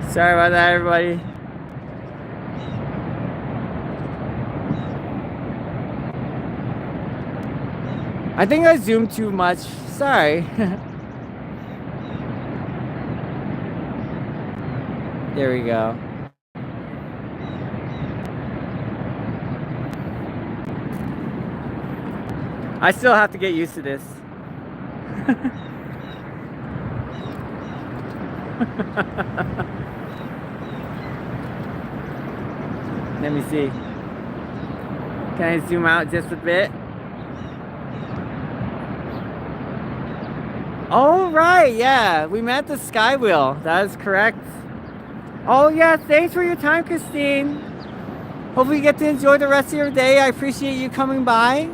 Sorry about that, everybody. I think I zoomed too much. Sorry. There we go. I still have to get used to this. Let me see. Can I zoom out just a bit? Oh, right, yeah. We met the Sky Wheel. That is correct. Oh, yeah. Thanks for your time, Christine. hopefully you get to enjoy the rest of your day. I appreciate you coming by.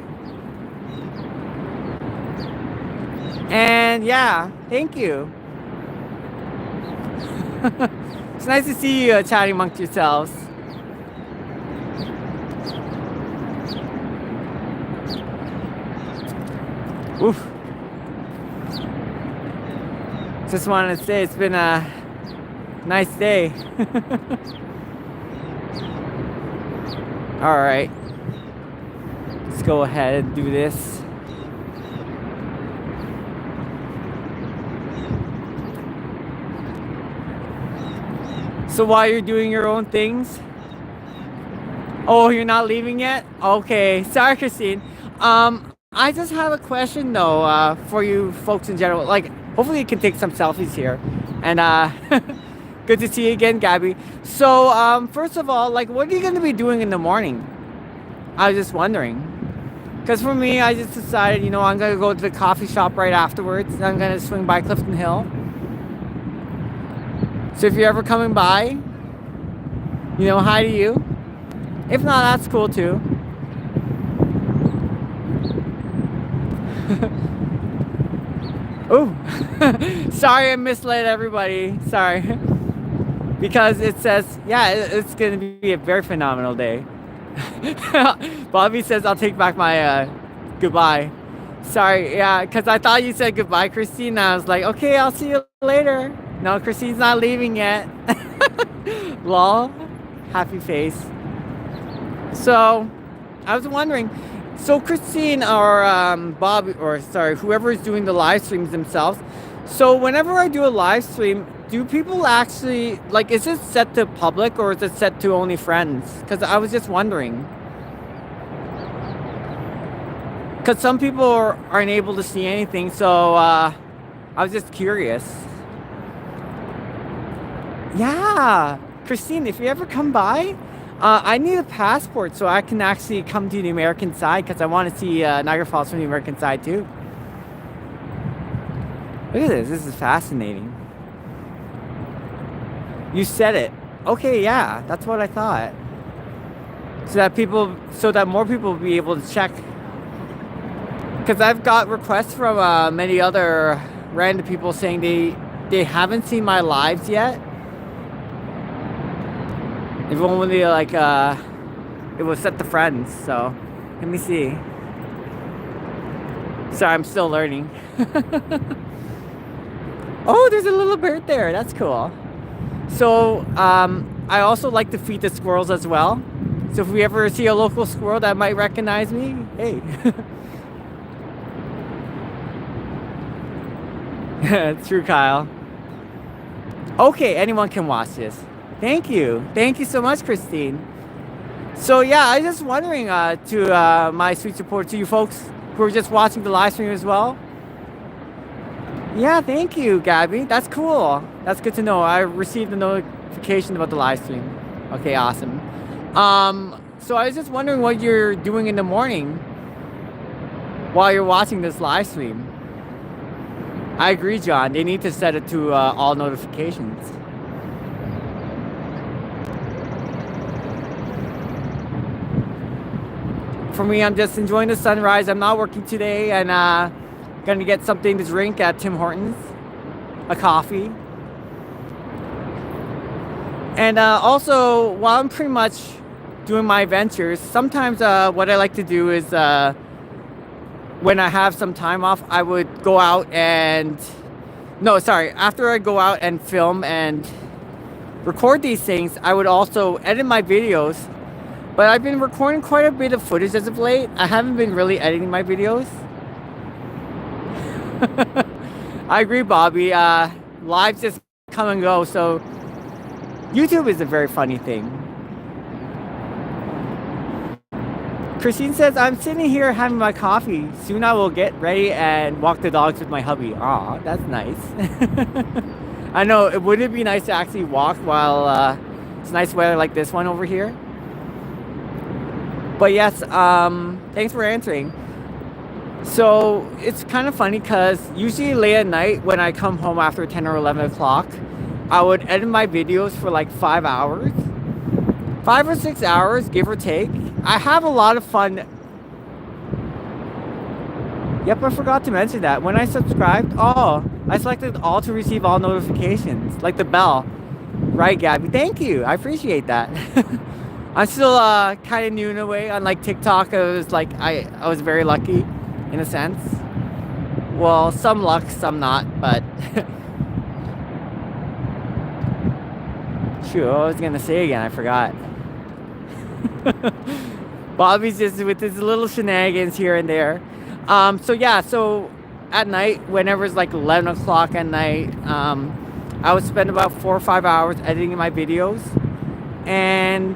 And yeah, thank you. It's nice to see you chatting amongst yourselves. Oof. Just wanted to say it's been a nice day. All right, let's go ahead and do this. So while you're doing your own things, oh, you're not leaving yet? Okay, sorry, Christine. I just have a question though, for you folks in general. Like, hopefully you can take some selfies here. And good to see you again, Gabby. So, first of all, like, what are you going to be doing in the morning? I was just wondering. Because for me, I just decided, you know, I'm going to go to the coffee shop right afterwards. And I'm going to swing by Clifton Hill. So if you're ever coming by, you know, hi to you. If not, that's cool too. Oh, sorry I misled everybody. Sorry. Because it says, yeah, it's going to be a very phenomenal day. Bobby says, I'll take back my goodbye. Sorry, yeah, because I thought you said goodbye, Christine. I was like, okay, I'll see you later. No, Christine's not leaving yet. Lol. Happy face. So, I was wondering, so Christine or Bob, or sorry, whoever is doing the live streams themselves, so whenever I do a live stream, do people actually, like, is it set to public or is it set to only friends? Because I was just wondering. Because some people aren't able to see anything, so I was just curious. Yeah, Christine, if you ever come by, I need a passport so I can actually come to the American side because I want to see Niagara Falls from the American side too. Look at this. This is fascinating. You said it. Okay, yeah, that's what I thought. So that more people will be able to check. Because I've got requests from many other random people saying they haven't seen my lives yet. If only like it was set to friends. So let me see. Sorry, I'm still learning. Oh, there's a little bird there. That's cool. So I also like to feed the squirrels as well. So if we ever see a local squirrel that might recognize me, hey. True, Kyle. Okay, anyone can watch this. Thank you. Thank you so much, Christine. So yeah, I was just wondering to my sweet support to you folks who are just watching the live stream as well. Yeah, thank you, Gabby. That's cool. That's good to know. I received a notification about the live stream. Okay, awesome. So I was just wondering what you're doing in the morning while you're watching this live stream. I agree, John. They need to set it to all notifications. For me, I'm just enjoying the sunrise. I'm not working today, and gonna get something to drink at Tim Hortons, a coffee. And also, while I'm pretty much doing my ventures, sometimes what I like to do is when I have some time off, I would go out and after I go out and film and record these things, I would also edit my videos. But I've been recording quite a bit of footage as of late. I haven't been really editing my videos. I agree, Bobby. Lives just come and go, so YouTube is a very funny thing. Christine says, I'm sitting here having my coffee. Soon I will get ready and walk the dogs with my hubby. Aw, that's nice. I know, would it be nice to actually walk while it's nice weather like this one over here? But yes, thanks for answering. So it's kind of funny because usually late at night when I come home after 10 or 11 o'clock, I would edit my videos for like 5 hours. 5 or 6 hours, give or take. I have a lot of fun. Yep, I forgot to mention that. When I subscribed, I selected all to receive all notifications, like the bell. Right, Gabby? Thank you. I appreciate that. I'm still kind of new in a way. Unlike TikTok, I was very lucky, in a sense. Well, some luck, some not, but shoot, what I was gonna say again, I forgot. Bobby's just with his little shenanigans here and there. So at night, whenever it's like 11 o'clock at night, I would spend about 4 or 5 hours editing my videos. And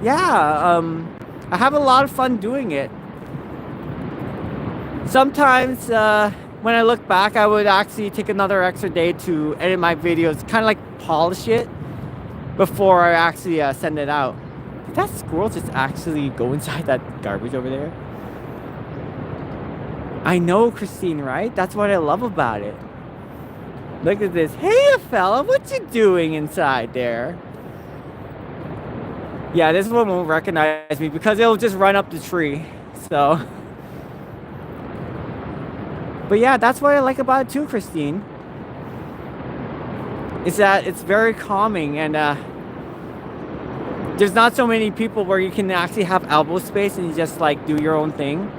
yeah, I have a lot of fun doing it. Sometimes when I look back, I would actually take another extra day to edit my videos, kind of like polish it before I actually send it out. Did that squirrel just actually go inside that garbage over there? I know, Christine, right? That's what I love about it. Look at this. Hey, fella, what you doing inside there? Yeah, this one won't recognize me because it'll just run up the tree. So, but yeah, that's what I like about it too, Christine. Is that it's very calming, and there's not so many people where you can actually have elbow space and you just like do your own thing.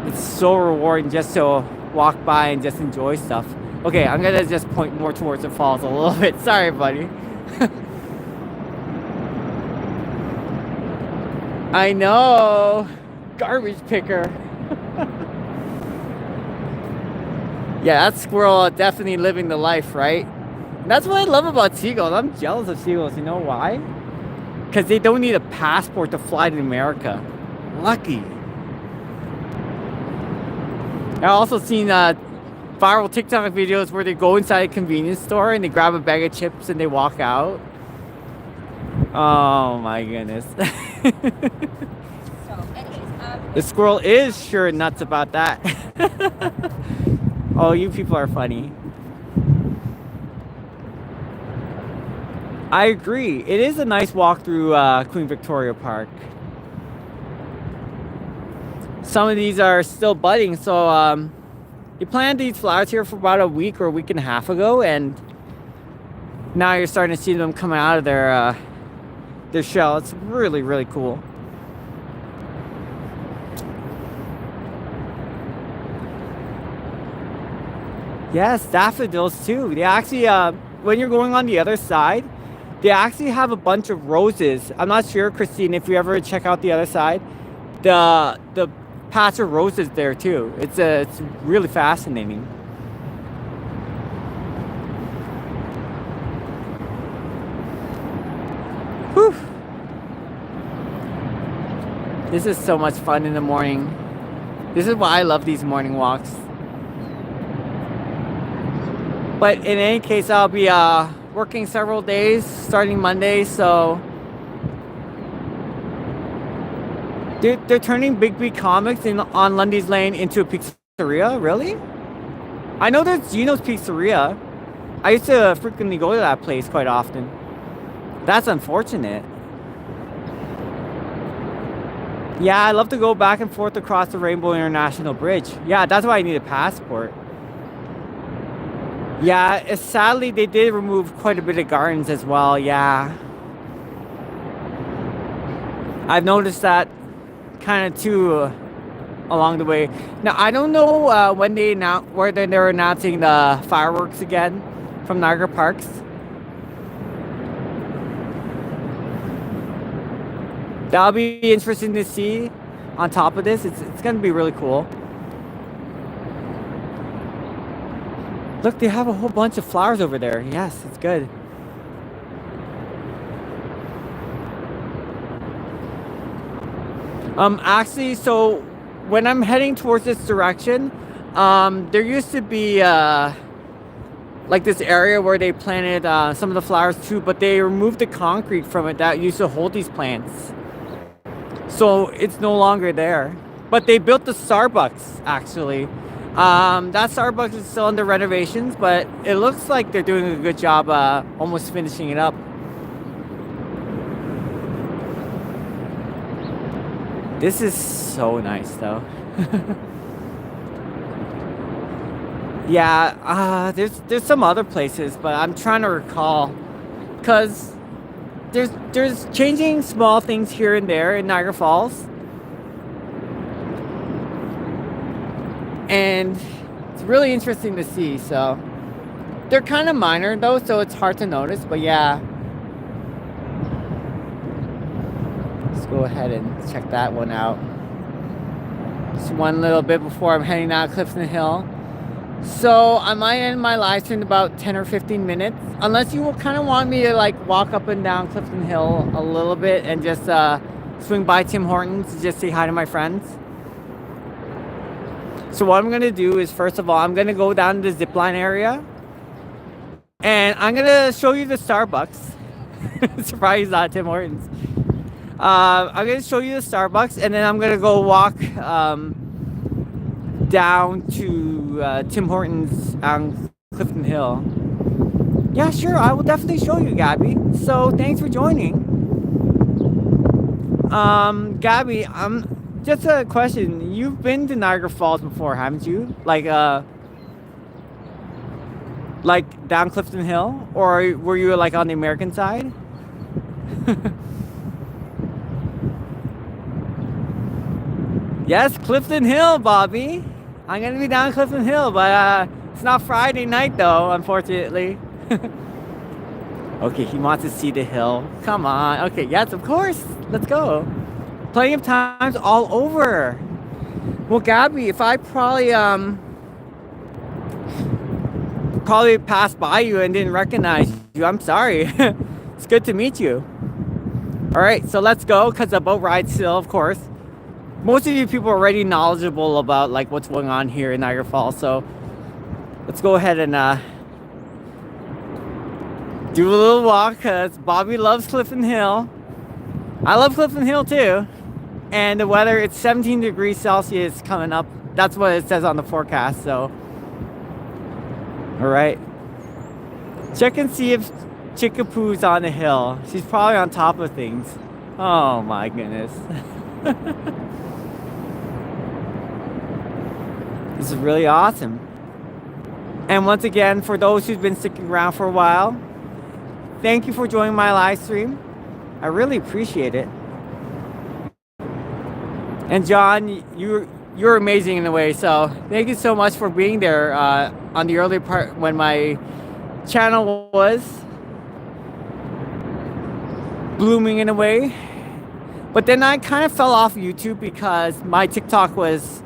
It's so rewarding just to walk by and just enjoy stuff. Okay, I'm gonna just point more towards the falls a little bit. Sorry, buddy. I know. Garbage picker. Yeah, that squirrel definitely living the life, right? That's what I love about seagulls. I'm jealous of seagulls. You know why? Because they don't need a passport to fly to America. Lucky. I also seen viral TikTok videos where they go inside a convenience store and they grab a bag of chips and they walk out. Oh my goodness. The squirrel is sure nuts about that. Oh, you people are funny. I agree. It is a nice walk through Queen Victoria Park. Some of these are still budding, so you planted these flowers here for about a week or a week and a half ago, and now you're starting to see them come out of their shell. It's really, really cool. Yes, daffodils too. They actually, when you're going on the other side, they actually have a bunch of roses. I'm not sure, Christine, if you ever check out the other side. The patch of roses there too. It's really fascinating. Whew. This is so much fun in the morning. This is why I love these morning walks. But in any case, I'll be working several days starting Monday, so they're turning Big B Comics on Lundy's Lane into a pizzeria. Really? I know there's Gino's Pizzeria. I used to frequently go to that place quite often. That's unfortunate. Yeah, I love to go back and forth across the Rainbow International Bridge. Yeah, that's why I need a passport. Yeah, sadly they did remove quite a bit of gardens as well. Yeah, I've noticed that kind of too along the way. Now I don't know when they whether they're announcing the fireworks again from Niagara Parks. That'll be interesting to see. On top of this, it's gonna be really cool. Look, they have a whole bunch of flowers over there. Yes, it's good. Actually, so when I'm heading towards this direction, there used to be like this area where they planted some of the flowers too, but they removed the concrete from it that used to hold these plants. So it's no longer there. But they built the Starbucks, actually. That Starbucks is still under renovations, but it looks like they're doing a good job almost finishing it up. This is so nice though. Yeah, there's some other places, but I'm trying to recall, cause there's changing small things here and there in Niagara Falls, and it's really interesting to see. So they're kind of minor though, so it's hard to notice. But yeah, let's go ahead and check that one out. Just one little bit before I'm heading out Clifton Hill. So I might end my live stream in about 10 or 15 minutes, unless you kind of want me to like walk up and down Clifton Hill a little bit and just swing by Tim Hortons to just say hi to my friends. So what I'm gonna do is, first of all, I'm gonna go down to the zipline area, and I'm gonna show you the Starbucks. Surprise, not Tim Hortons. I'm gonna show you the Starbucks, and then I'm gonna go walk down to Tim Hortons on Clifton Hill. Yeah, sure, I will definitely show you, Gabby. So thanks for joining. Gabby, just a question. You've been to Niagara Falls before, haven't you? Like down Clifton Hill, or were you like on the American side? Yes, Clifton Hill, Bobby. I'm gonna be down Clifton Hill, but it's not Friday night though, unfortunately. Okay, he wants to see the hill. Come on. Okay, yes, of course. Let's go. Plenty of times all over. Well, Gabby, if I probably passed by you and didn't recognize you, I'm sorry. It's good to meet you. All right, so let's go, because the boat ride still, of course. Most of you people are already knowledgeable about like what's going on here in Niagara Falls, so let's go ahead and do a little walk, because Bobby loves Clifton Hill. I love Clifton Hill too. And the weather, it's 17 degrees Celsius coming up. That's what it says on the forecast, so. All right. Check and see if Chickapoo's on the hill. She's probably on top of things. Oh my goodness. This is really awesome. And once again, for those who've been sticking around for a while, thank you for joining my live stream. I really appreciate it. And John, you're amazing in a way, so thank you so much for being there on the early part when my channel was blooming in a way. But then I kind of fell off YouTube because my TikTok was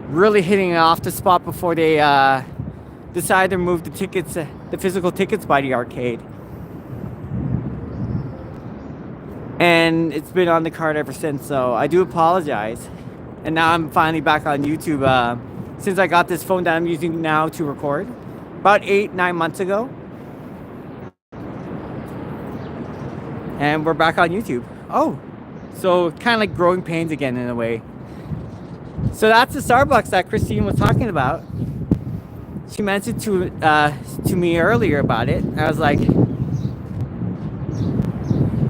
really hitting off the spot before they decided to move the tickets, the physical tickets by the arcade. And it's been on the card ever since, so I do apologize. And now I'm finally back on YouTube since I got this phone that I'm using now to record about 8-9 months ago. And we're back on YouTube. Oh, so kind of like growing pains again in a way. So that's the Starbucks that Christine was talking about. She mentioned to me earlier about it. I was like,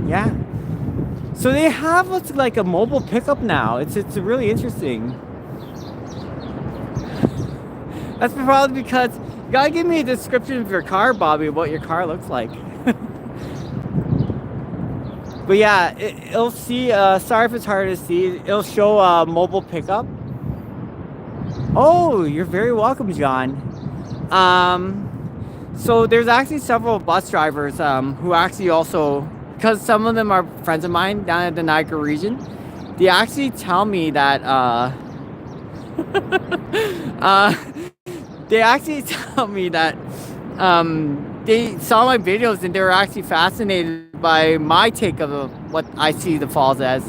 yeah. So they have what's like a mobile pickup now. It's really interesting. That's probably because you gotta give me a description of your car, Bobby, what your car looks like. But yeah, it'll see. Sorry if it's hard to see. It'll show mobile pickup. Oh, you're very welcome, John. So there's actually several bus drivers who actually also, because some of them are friends of mine down at the Niagara region, they actually tell me that they saw my videos and they were actually fascinated by my take of what I see the falls as.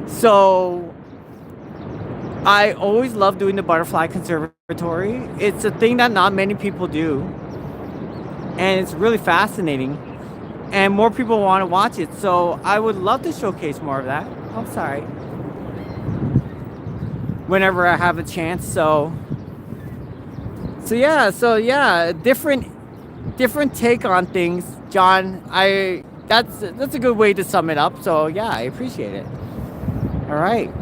So I always love doing the butterfly conservatory. It's a thing that not many people do, and it's really fascinating, and more people want to watch it. So I would love to showcase more of that. I'm sorry. Whenever I have a chance. So yeah, different take on things, John. That's a good way to sum it up. So yeah, I appreciate it. All right.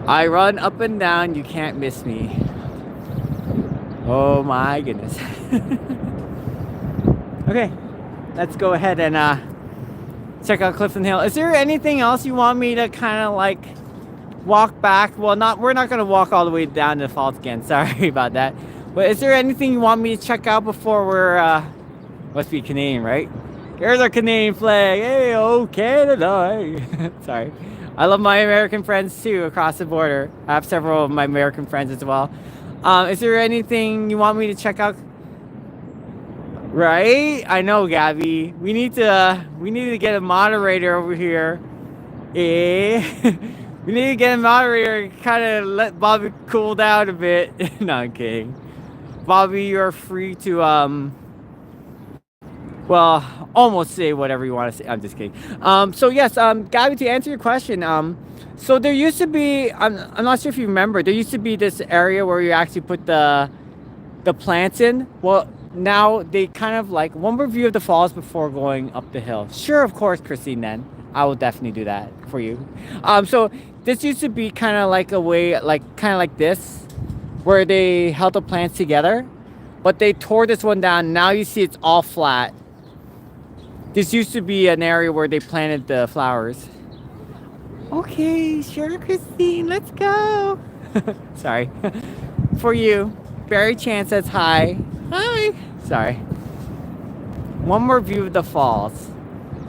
I run up and down, you can't miss me. Oh my goodness. Okay, let's go ahead and check out Clifton Hill. Is there anything else you want me to kind of like walk back? Well, we're not gonna walk all the way down to the falls again. Sorry about that. But is there anything you want me to check out before we're must be Canadian, right? There's our Canadian flag. Hey, oh Canada. Sorry. I love my American friends too across the border. I have several of my American friends as well. Is there anything you want me to check out? Right? I know, Gabby. We need to get a moderator over here. Eh? We need to get a moderator and kind of let Bobby cool down a bit. No, I'm kidding. Bobby, you're free to well, almost say whatever you want to say. I'm just kidding. So yes, Gabby, to answer your question, so there used to be, I'm not sure if you remember, there used to be this area where you actually put the plants in. Well, now they kind of like one more view of the falls before going up the hill. Sure, of course, Christine, then I will definitely do that for you. So this used to be kind of like a way, kind of like this, where they held the plants together, but they tore this one down. Now you see it's all flat. This used to be an area where they planted the flowers. Okay, sure, Christine, let's go. Sorry. For you, Barry Chan says hi. Hi. Sorry. One more view of the falls.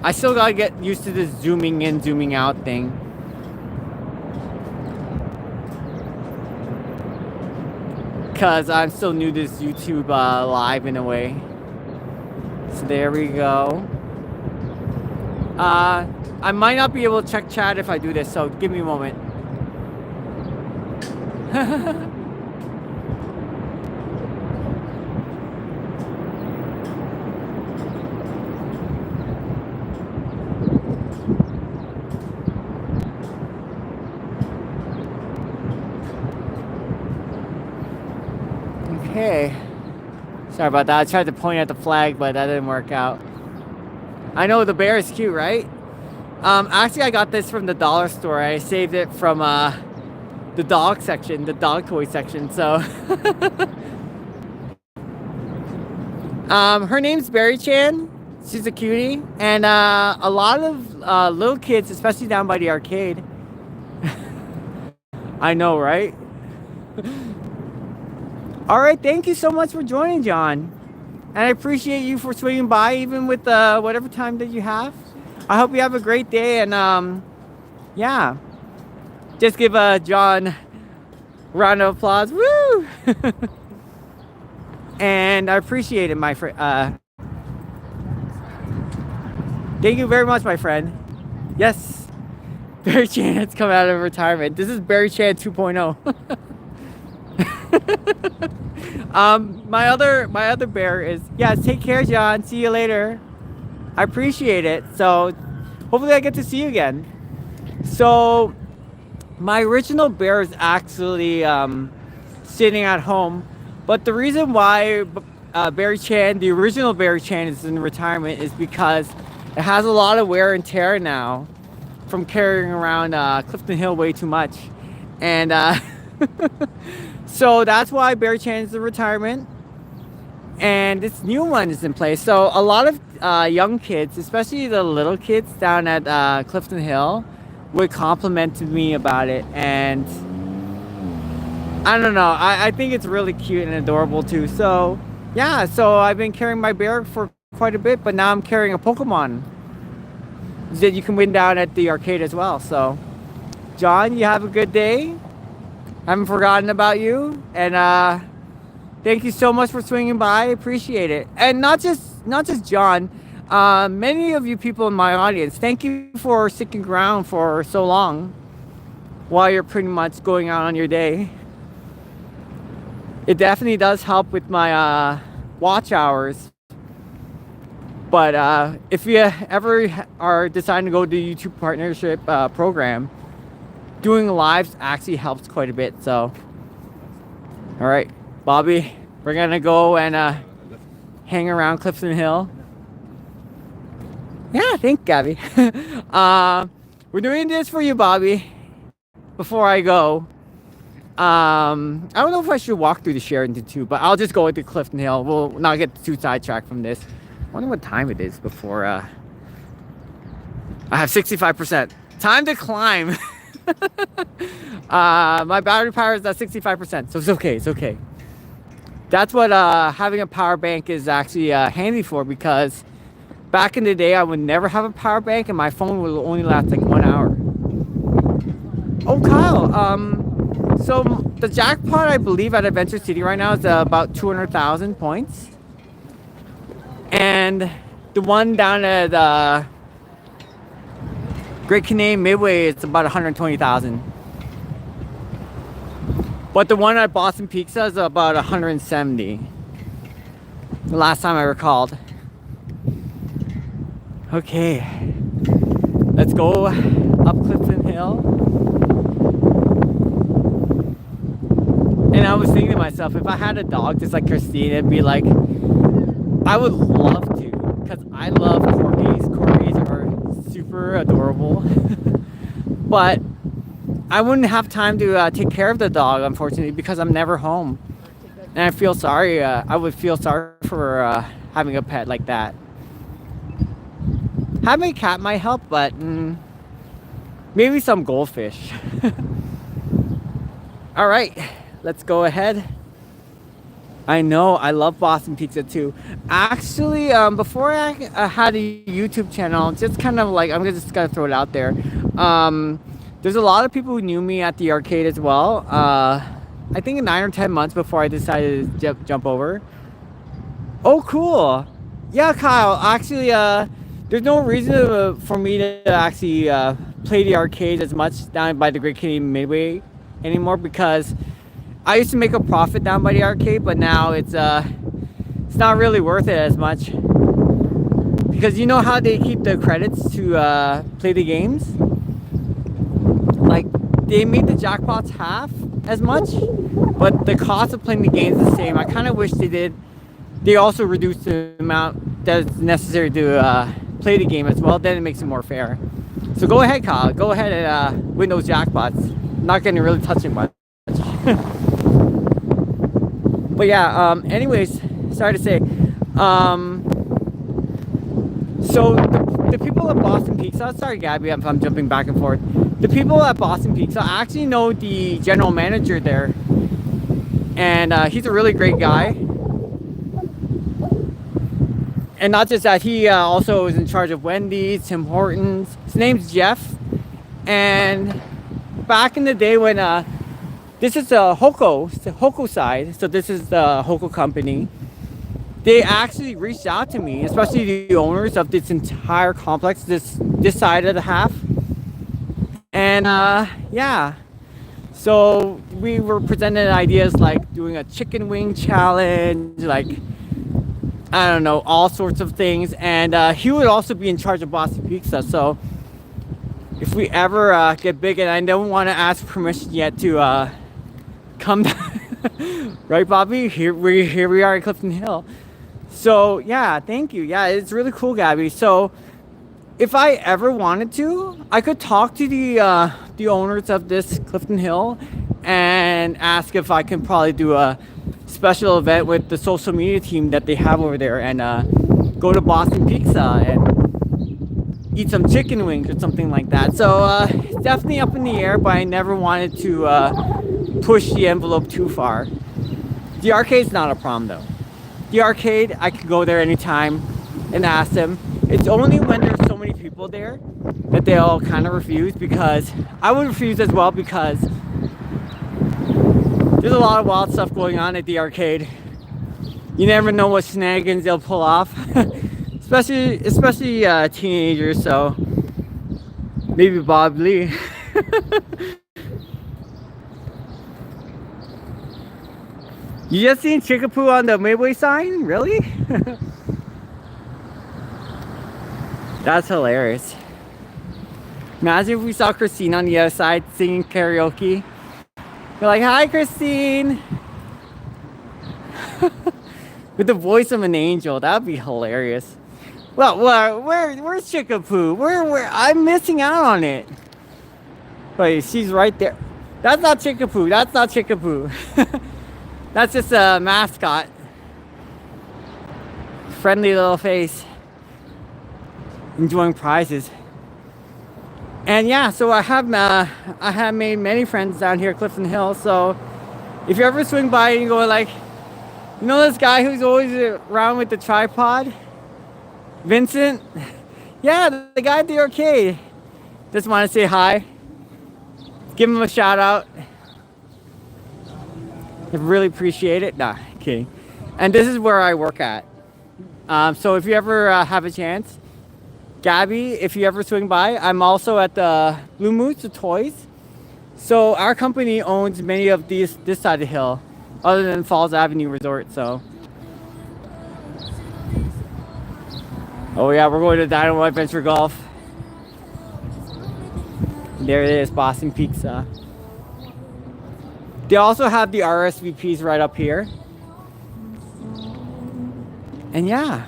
I still gotta get used to this zooming in, zooming out thing. Cause I'm still new to this YouTube live in a way. So there we go. I might not be able to check chat if I do this, so give me a moment. Okay. Sorry about that. I tried to point at the flag, but that didn't work out. I know the bear is cute, right? Actually, I got this from the dollar store. I saved it from the dog section, the dog toy section. So, her name's Berry Chan. She's a cutie, and a lot of little kids, especially down by the arcade. I know, right? All right, thank you so much for joining, John. And I appreciate you for swinging by, even with whatever time that you have. I hope you have a great day, and yeah. Just give John a round of applause. Woo! And I appreciate it, my friend. Thank you very much, my friend. Yes, Barry Chan has come out of retirement. This is Barry Chan 2.0. My other bear is, yeah, take care, John. See you later. I appreciate it. So hopefully I get to see you again. So my original bear is actually sitting at home, but the reason why Barry Chan, the original Barry Chan, is in retirement is because it has a lot of wear and tear now from carrying around Clifton Hill way too much, and so that's why Barry Chan is in retirement, and this new one is in place. So a lot of young kids, especially the little kids down at Clifton Hill, would compliment me about it, and I don't know, I think it's really cute and adorable too. So yeah, so I've been carrying my bear for quite a bit, but now I'm carrying a Pokemon that you can win down at the arcade as well. So John, you have a good day. I haven't forgotten about you, and thank you so much for swinging by. I appreciate it. And not just John, many of you people in my audience, thank you for sticking around for so long while you're pretty much going out on your day. It definitely does help with my watch hours. But if you ever are deciding to go to the YouTube partnership program, doing lives actually helps quite a bit. So, all right, Bobby, we're gonna go and hang around Clifton Hill. Yeah, thank Gabby. We're doing this for you, Bobby. before I go. I don't know if I should walk through the Sheraton too, but I'll just go into Clifton Hill. We'll not get too sidetracked from this. I wonder what time it is before I have 65%. Time to climb. My battery power is at 65%, so it's okay, it's okay. That's what having a power bank is actually handy for, because back in the day I would never have a power bank and my phone would only last like 1 hour. Oh, Kyle, so the jackpot I believe at Adventure City right now is about 200,000 points. And the one down at Great Canadian Midway is about 120,000. But the one at Boston Pizza is about 170. The last time I recalled. Okay. Let's go up Clifton Hill. And I was thinking to myself, if I had a dog just like Christine, it'd be like, I would love to, because I love corgis. Corgis are super adorable. But I wouldn't have time to take care of the dog, unfortunately, because I'm never home. And I feel sorry, I would feel sorry for having a pet like that. Having a cat might help, but maybe some goldfish. All right, let's go ahead. I know, I love Boston Pizza too. Actually, before I had a YouTube channel, just kind of like, I'm just gonna throw it out there. There's a lot of people who knew me at the arcade as well. I think 9 or 10 months before I decided to jump over. Oh, cool. Yeah, Kyle, actually, there's no reason for me to actually play the arcade as much down by the Great Canadian Midway anymore, because I used to make a profit down by the arcade, but now it's not really worth it as much, because you know how they keep the credits to play the games? Like, they made the jackpots half as much, but the cost of playing the game is the same. I kind of wish they also reduced the amount that's necessary to play the game as well. Then it makes it more fair. So go ahead, Kyle. Go ahead and win those jackpots. I'm not going to really touch it much. But yeah, anyways, sorry to say. So the people at Boston Pizza, sorry Gabby if I'm jumping back and forth. The people at Boston Pizza, I actually know the general manager there. And he's a really great guy. And not just that, he also is in charge of Wendy's, Tim Hortons. His name's Jeff. And back in the day when, this is Hoko, it's the Hoko side. So this is the Hoko company. They actually reached out to me, especially the owners of this entire complex, this side of the half. And yeah, so we were presented ideas like doing a chicken wing challenge, like, I don't know, all sorts of things. And he would also be in charge of Boston Pizza. So if we ever get big, and I don't want to ask permission yet to come right, Bobby? Here we are at Clifton Hill. So yeah, thank you. Yeah, it's really cool, Gabby. So if I ever wanted to, I could talk to the owners of this Clifton Hill and ask if I can probably do a special event with the social media team that they have over there, and go to Boston Pizza and eat some chicken wings or something like that. So it's definitely up in the air, but I never wanted to push the envelope too far. The arcade's not a problem though. The arcade, I could go there anytime and ask them. It's only when there's so many people there that they all kind of refuse, because I would refuse as well, because there's a lot of wild stuff going on at the arcade. You never know what shenanigans they'll pull off, especially teenagers. So maybe Bob Lee. You just seen Chickapoo on the Midway sign? Really? That's hilarious. Imagine if we saw Christine on the other side singing karaoke. We're like, hi, Christine. With the voice of an angel. That would be hilarious. Well, where's Chickapoo? Where? I'm missing out on it. But she's right there. That's not Chickapoo. That's not Chickapoo. That's just a mascot. Friendly little face. Enjoying prizes. And yeah, so I have made many friends down here at Clifton Hill. So if you ever swing by and you go like, you know this guy who's always around with the tripod? Vincent? Yeah, the guy at the arcade. Just want to say hi. Give him a shout out. I really appreciate it. Nah, kidding. And this is where I work at. So if you ever have a chance, Gabby, if you ever swing by, I'm also at the Blue Moose, the toys. So our company owns many of this side of the hill, other than Falls Avenue Resort. So, oh yeah, we're going to Dynamo Adventure Golf. There it is, Boston Pizza. They also have the RSVPs right up here. And yeah.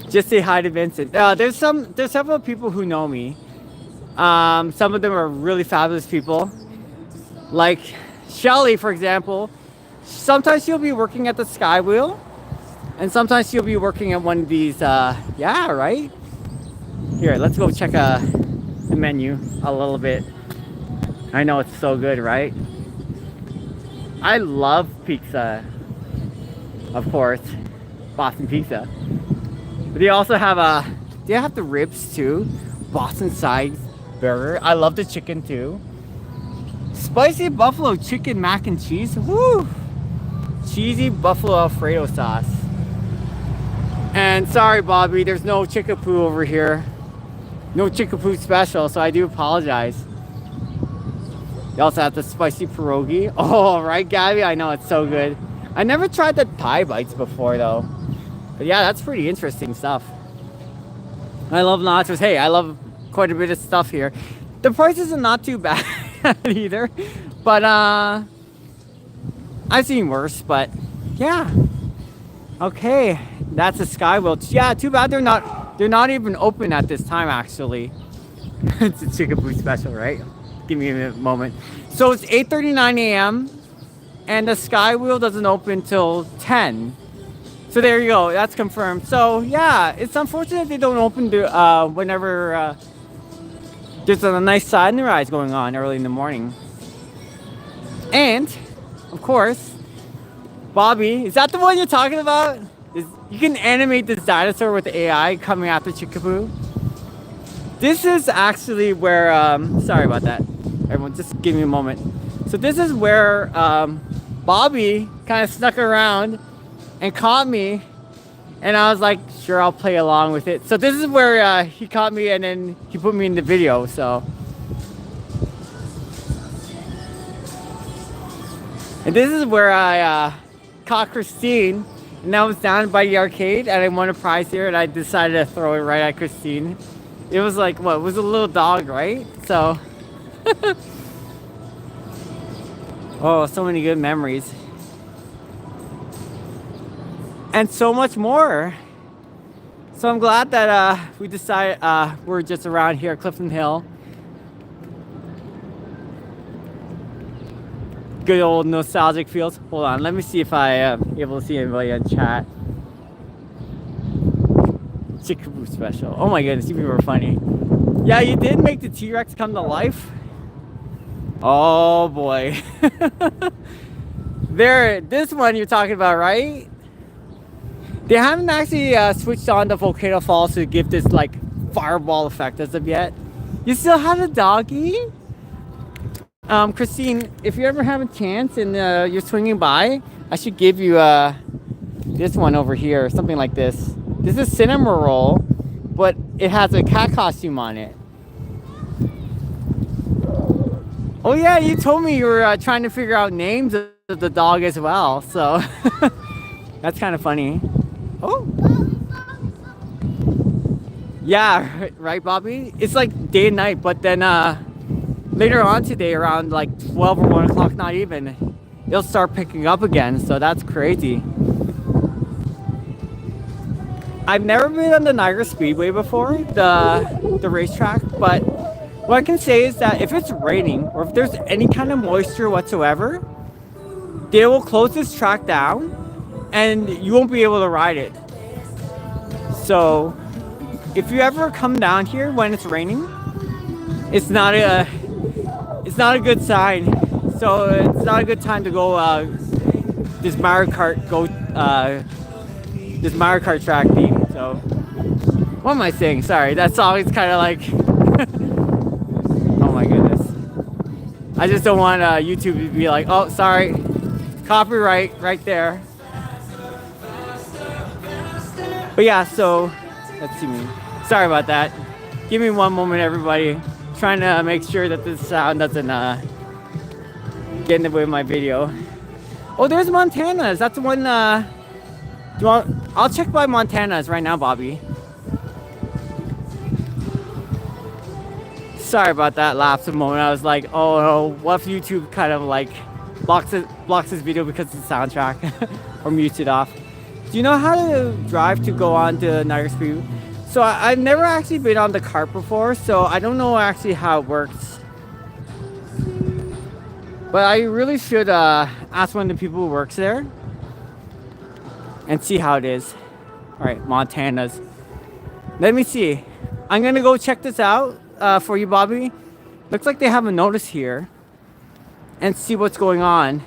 Just say hi to Vincent. There's several people who know me. Some of them are really fabulous people. Like Shelly, for example. Sometimes she'll be working at the Sky Wheel. And sometimes she'll be working at one of these, yeah, right? Here, let's go check the menu a little bit. I know it's so good, right? I love pizza. Of course, Boston Pizza. But they also have they have the ribs too. Boston side burger. I love the chicken too. Spicy buffalo chicken mac and cheese. Woo! Cheesy buffalo Alfredo sauce. And sorry, Bobby, there's no Chickapoo over here. No Chickapoo special, so I do apologize. They also have the spicy pierogi. Oh, right, Gabby? I know, it's so good. I never tried the Thai bites before, though. But yeah, that's pretty interesting stuff. I love nachos. Hey, I love quite a bit of stuff here. The prices are not too bad either. But, I've seen worse, but yeah. Okay, that's a Sky Wheel. Yeah, too bad they're not even open at this time, actually. It's a Chickapoo special, right? Give me a moment. So it's 8:39 a.m. and the Sky Wheel doesn't open till 10. So there you go. That's confirmed. So yeah, it's unfortunate they don't open whenever there's a nice sunrise going on early in the morning. And of course, Bobby, is that the one you're talking about? You can animate this dinosaur with AI coming after Chickapoo. This is actually where, sorry about that. Everyone, just give me a moment. So this is where Bobby kind of snuck around and caught me. And I was like, sure, I'll play along with it. So this is where he caught me and then he put me in the video, so. And this is where I caught Christine. And I was down by the arcade and I won a prize here and I decided to throw it right at Christine. It was like, what, it was a little dog, right? So, oh, so many good memories. And so much more. So I'm glad that we decided we're just around here at Clifton Hill. Good old nostalgic feels. Hold on, let me see if I am able to see anybody in chat. Chickapoo special. Oh my goodness, you people were funny. Yeah, you did make the T-Rex come to life. Oh boy. This one you're talking about, right? They haven't actually switched on the volcano falls to give this like fireball effect as of yet. You still have a doggy? Christine, if you ever have a chance and you're swinging by, I should give you this one over here, something like this. This is cinema roll, but it has a cat costume on it. Oh yeah, you told me you were trying to figure out names of the dog as well, so that's kind of funny. Oh, yeah, right, Bobby? It's like day and night, but then later on today, around like 12 or 1 o'clock, not even, it'll start picking up again, so that's crazy. I've never been on the Niagara Speedway before, the racetrack, but what I can say is that if it's raining or if there's any kind of moisture whatsoever, they will close this track down and you won't be able to ride it. So if you ever come down here when it's raining, it's not a good sign. So it's not a good time to go this Mario Kart track theme. So what am I saying? Sorry, that song is kind of like oh my goodness. I just don't want YouTube to be like, oh sorry, copyright right there. But yeah, so let's see me. Sorry about that. Give me one moment, everybody. Trying to make sure that this sound doesn't get in the way of my video. Oh, there's Montana's. That's the one. I'll check by Montana's right now, Bobby. Sorry about that lapse of moment. I was like, oh no, what if YouTube kind of like blocks this video because it's a soundtrack or mutes it off. Do you know how to drive to go on to Niagara Speedway? So I've never actually been on the cart before, so I don't know actually how it works. But I really should ask one of the people who works there and see how it is. All right, Montana's. Let me see. I'm gonna go check this out for you, Bobby. Looks like they have a notice here and see what's going on.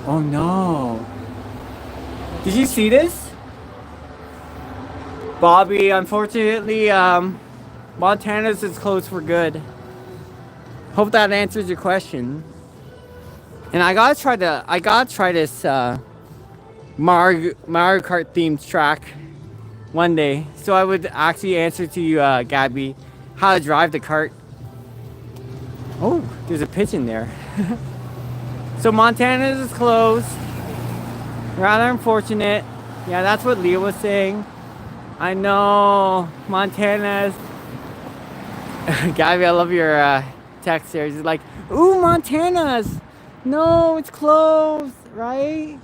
Oh no. Did you see this? Bobby, unfortunately, Montana's is closed for good. Hope that answers your question. And I gotta try this Mario Kart themed track one day. So I would actually answer to you, Gabby, how to drive the cart. Oh, there's a pigeon there. So Montana's is closed. Rather unfortunate. Yeah, that's what Leah was saying. I know, Montana's. Gabby, I love your text here. She's like, ooh, Montana's. No, it's closed, right?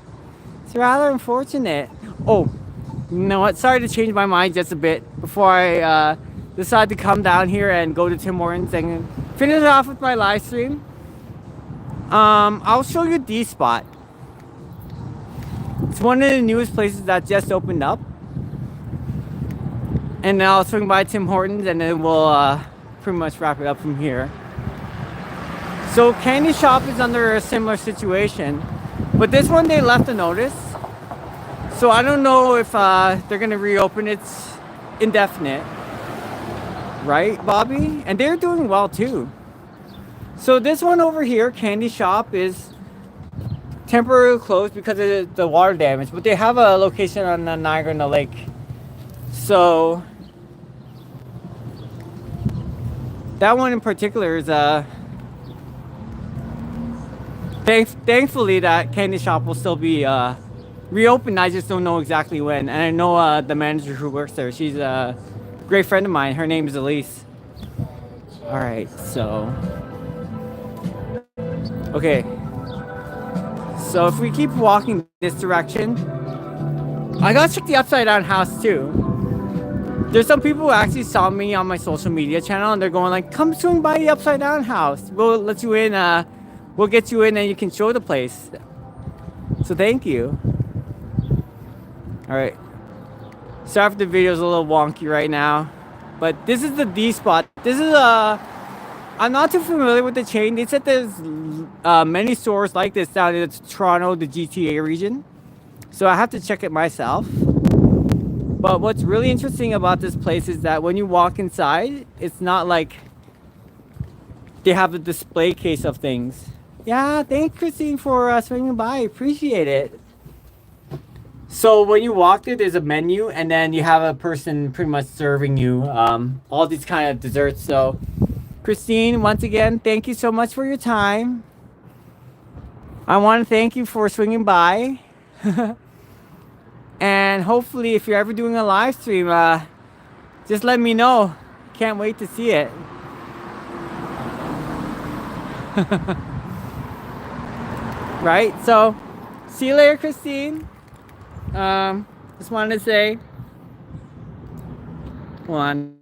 It's rather unfortunate. Oh, you know what? Sorry to change my mind just a bit before I decide to come down here and go to Tim Hortons and finish it off with my live stream. I'll show you D Spot. It's one of the newest places that just opened up. And then I'll swing by Tim Hortons and then we'll pretty much wrap it up from here. So Candy Shop is under a similar situation. But this one they left a notice. So I don't know if they're gonna reopen it indefinite. Right, Bobby? And they're doing well too. So this one over here, Candy Shop, is temporarily closed because of the water damage, but they have a location on Niagara in the lake. So that one in particular is thankfully that Candy Shop will still be reopened. I just don't know exactly when. And I know the manager who works there. She's a great friend of mine. Her name is Elise. All right, so okay. So if we keep walking this direction, I gotta check the upside down house too. There's some people who actually saw me on my social media channel and they're going like, come swing by the upside down house. We'll let you in, we'll get you in and you can show the place. So thank you. All right. Sorry if the video's a little wonky right now, but this is the D Spot. This is I'm not too familiar with the chain. They said there's many stores like this down in Toronto, the GTA region. So I have to check it myself. But what's really interesting about this place is that when you walk inside, it's not like they have a display case of things. Yeah, thanks Christine for swinging by. Appreciate it. So when you walk there, there's a menu and then you have a person pretty much serving you all these kind of desserts. So Christine, once again, thank you so much for your time. I want to thank you for swinging by. And hopefully, if you're ever doing a live stream, just let me know. Can't wait to see it. Right? So, see you later, Christine. Just wanted to say, hold on.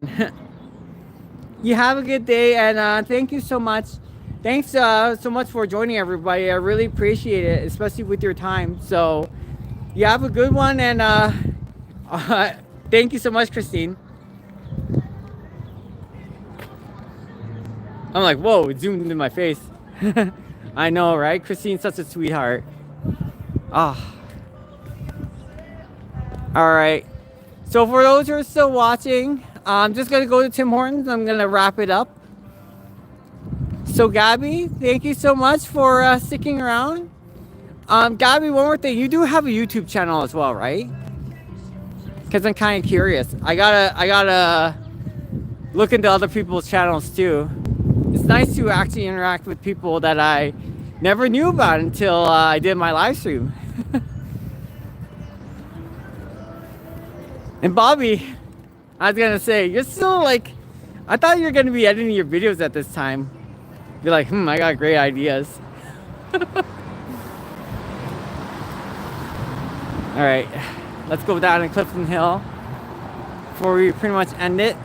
You have a good day, and thank you so much. Thanks so much for joining, everybody. I really appreciate it, especially with your time. So you have a good one, and thank you so much, Christine. I'm like, whoa, it zoomed into my face. I know, right? Christine's such a sweetheart. Ah. All right. So for those who are still watching, I'm just gonna go to Tim Hortons. I'm gonna wrap it up. So Gabby, thank you so much for sticking around. Gabby, one more thing. You do have a YouTube channel as well, right? Because I'm kind of curious. I gotta look into other people's channels too. It's nice to actually interact with people that I never knew about until I did my live stream. And Bobby, I was gonna say, you're still like, I thought you were gonna be editing your videos at this time. Be like, I got great ideas. All right, let's go down to Clifton Hill before we pretty much end it.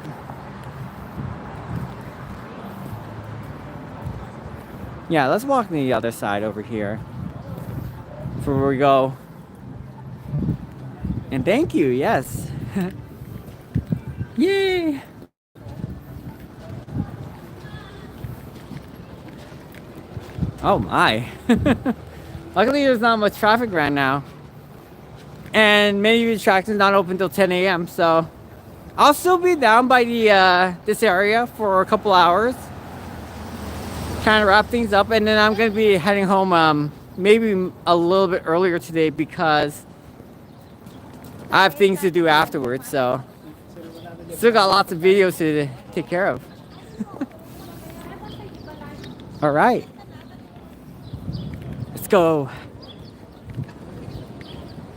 Yeah, let's walk to the other side over here before we go. And thank you, yes. Yay! Oh my. Luckily there's not much traffic right now. And many of the attractions not open until 10 a.m. So I'll still be down by the this area for a couple hours. Kind of wrap things up, and then I'm gonna be heading home maybe a little bit earlier today because I have things to do afterwards. So still got lots of videos to take care of. All right, let's go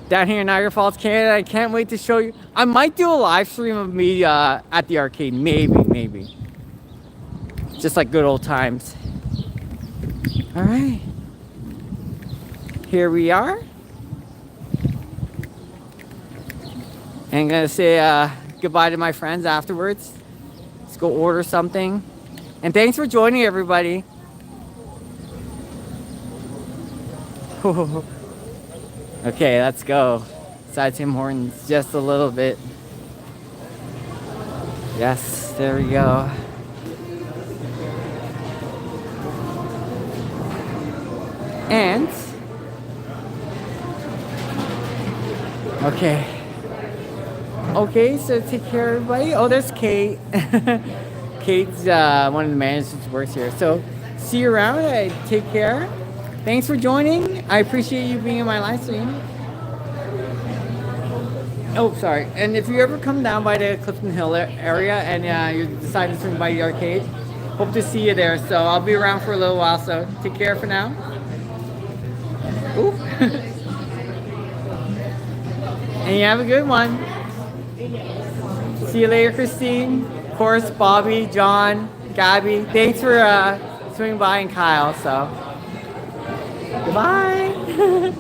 down here in Niagara Falls, Canada. I can't wait to show you. I might do a live stream of me at the arcade, maybe, just like good old times. All right, here we are. And I'm gonna say goodbye to my friends afterwards. Let's go order something. And thanks for joining, everybody. Okay, let's go. Inside Tim Hortons just a little bit. Yes, there we go. And okay, so take care, everybody. Oh, there's Kate. Kate's one of the managers who works here. So see you around. Take care. Thanks for joining. I appreciate you being in my live stream. Oh, sorry. And if you ever come down by the Clifton Hill area and you decide to swing by the arcade, hope to see you there. So I'll be around for a little while. So take care for now. Ooh. And you have a good one. See you later, Christine. Of course, Bobby, John, Gabby. Thanks for swinging by, and Kyle. So goodbye.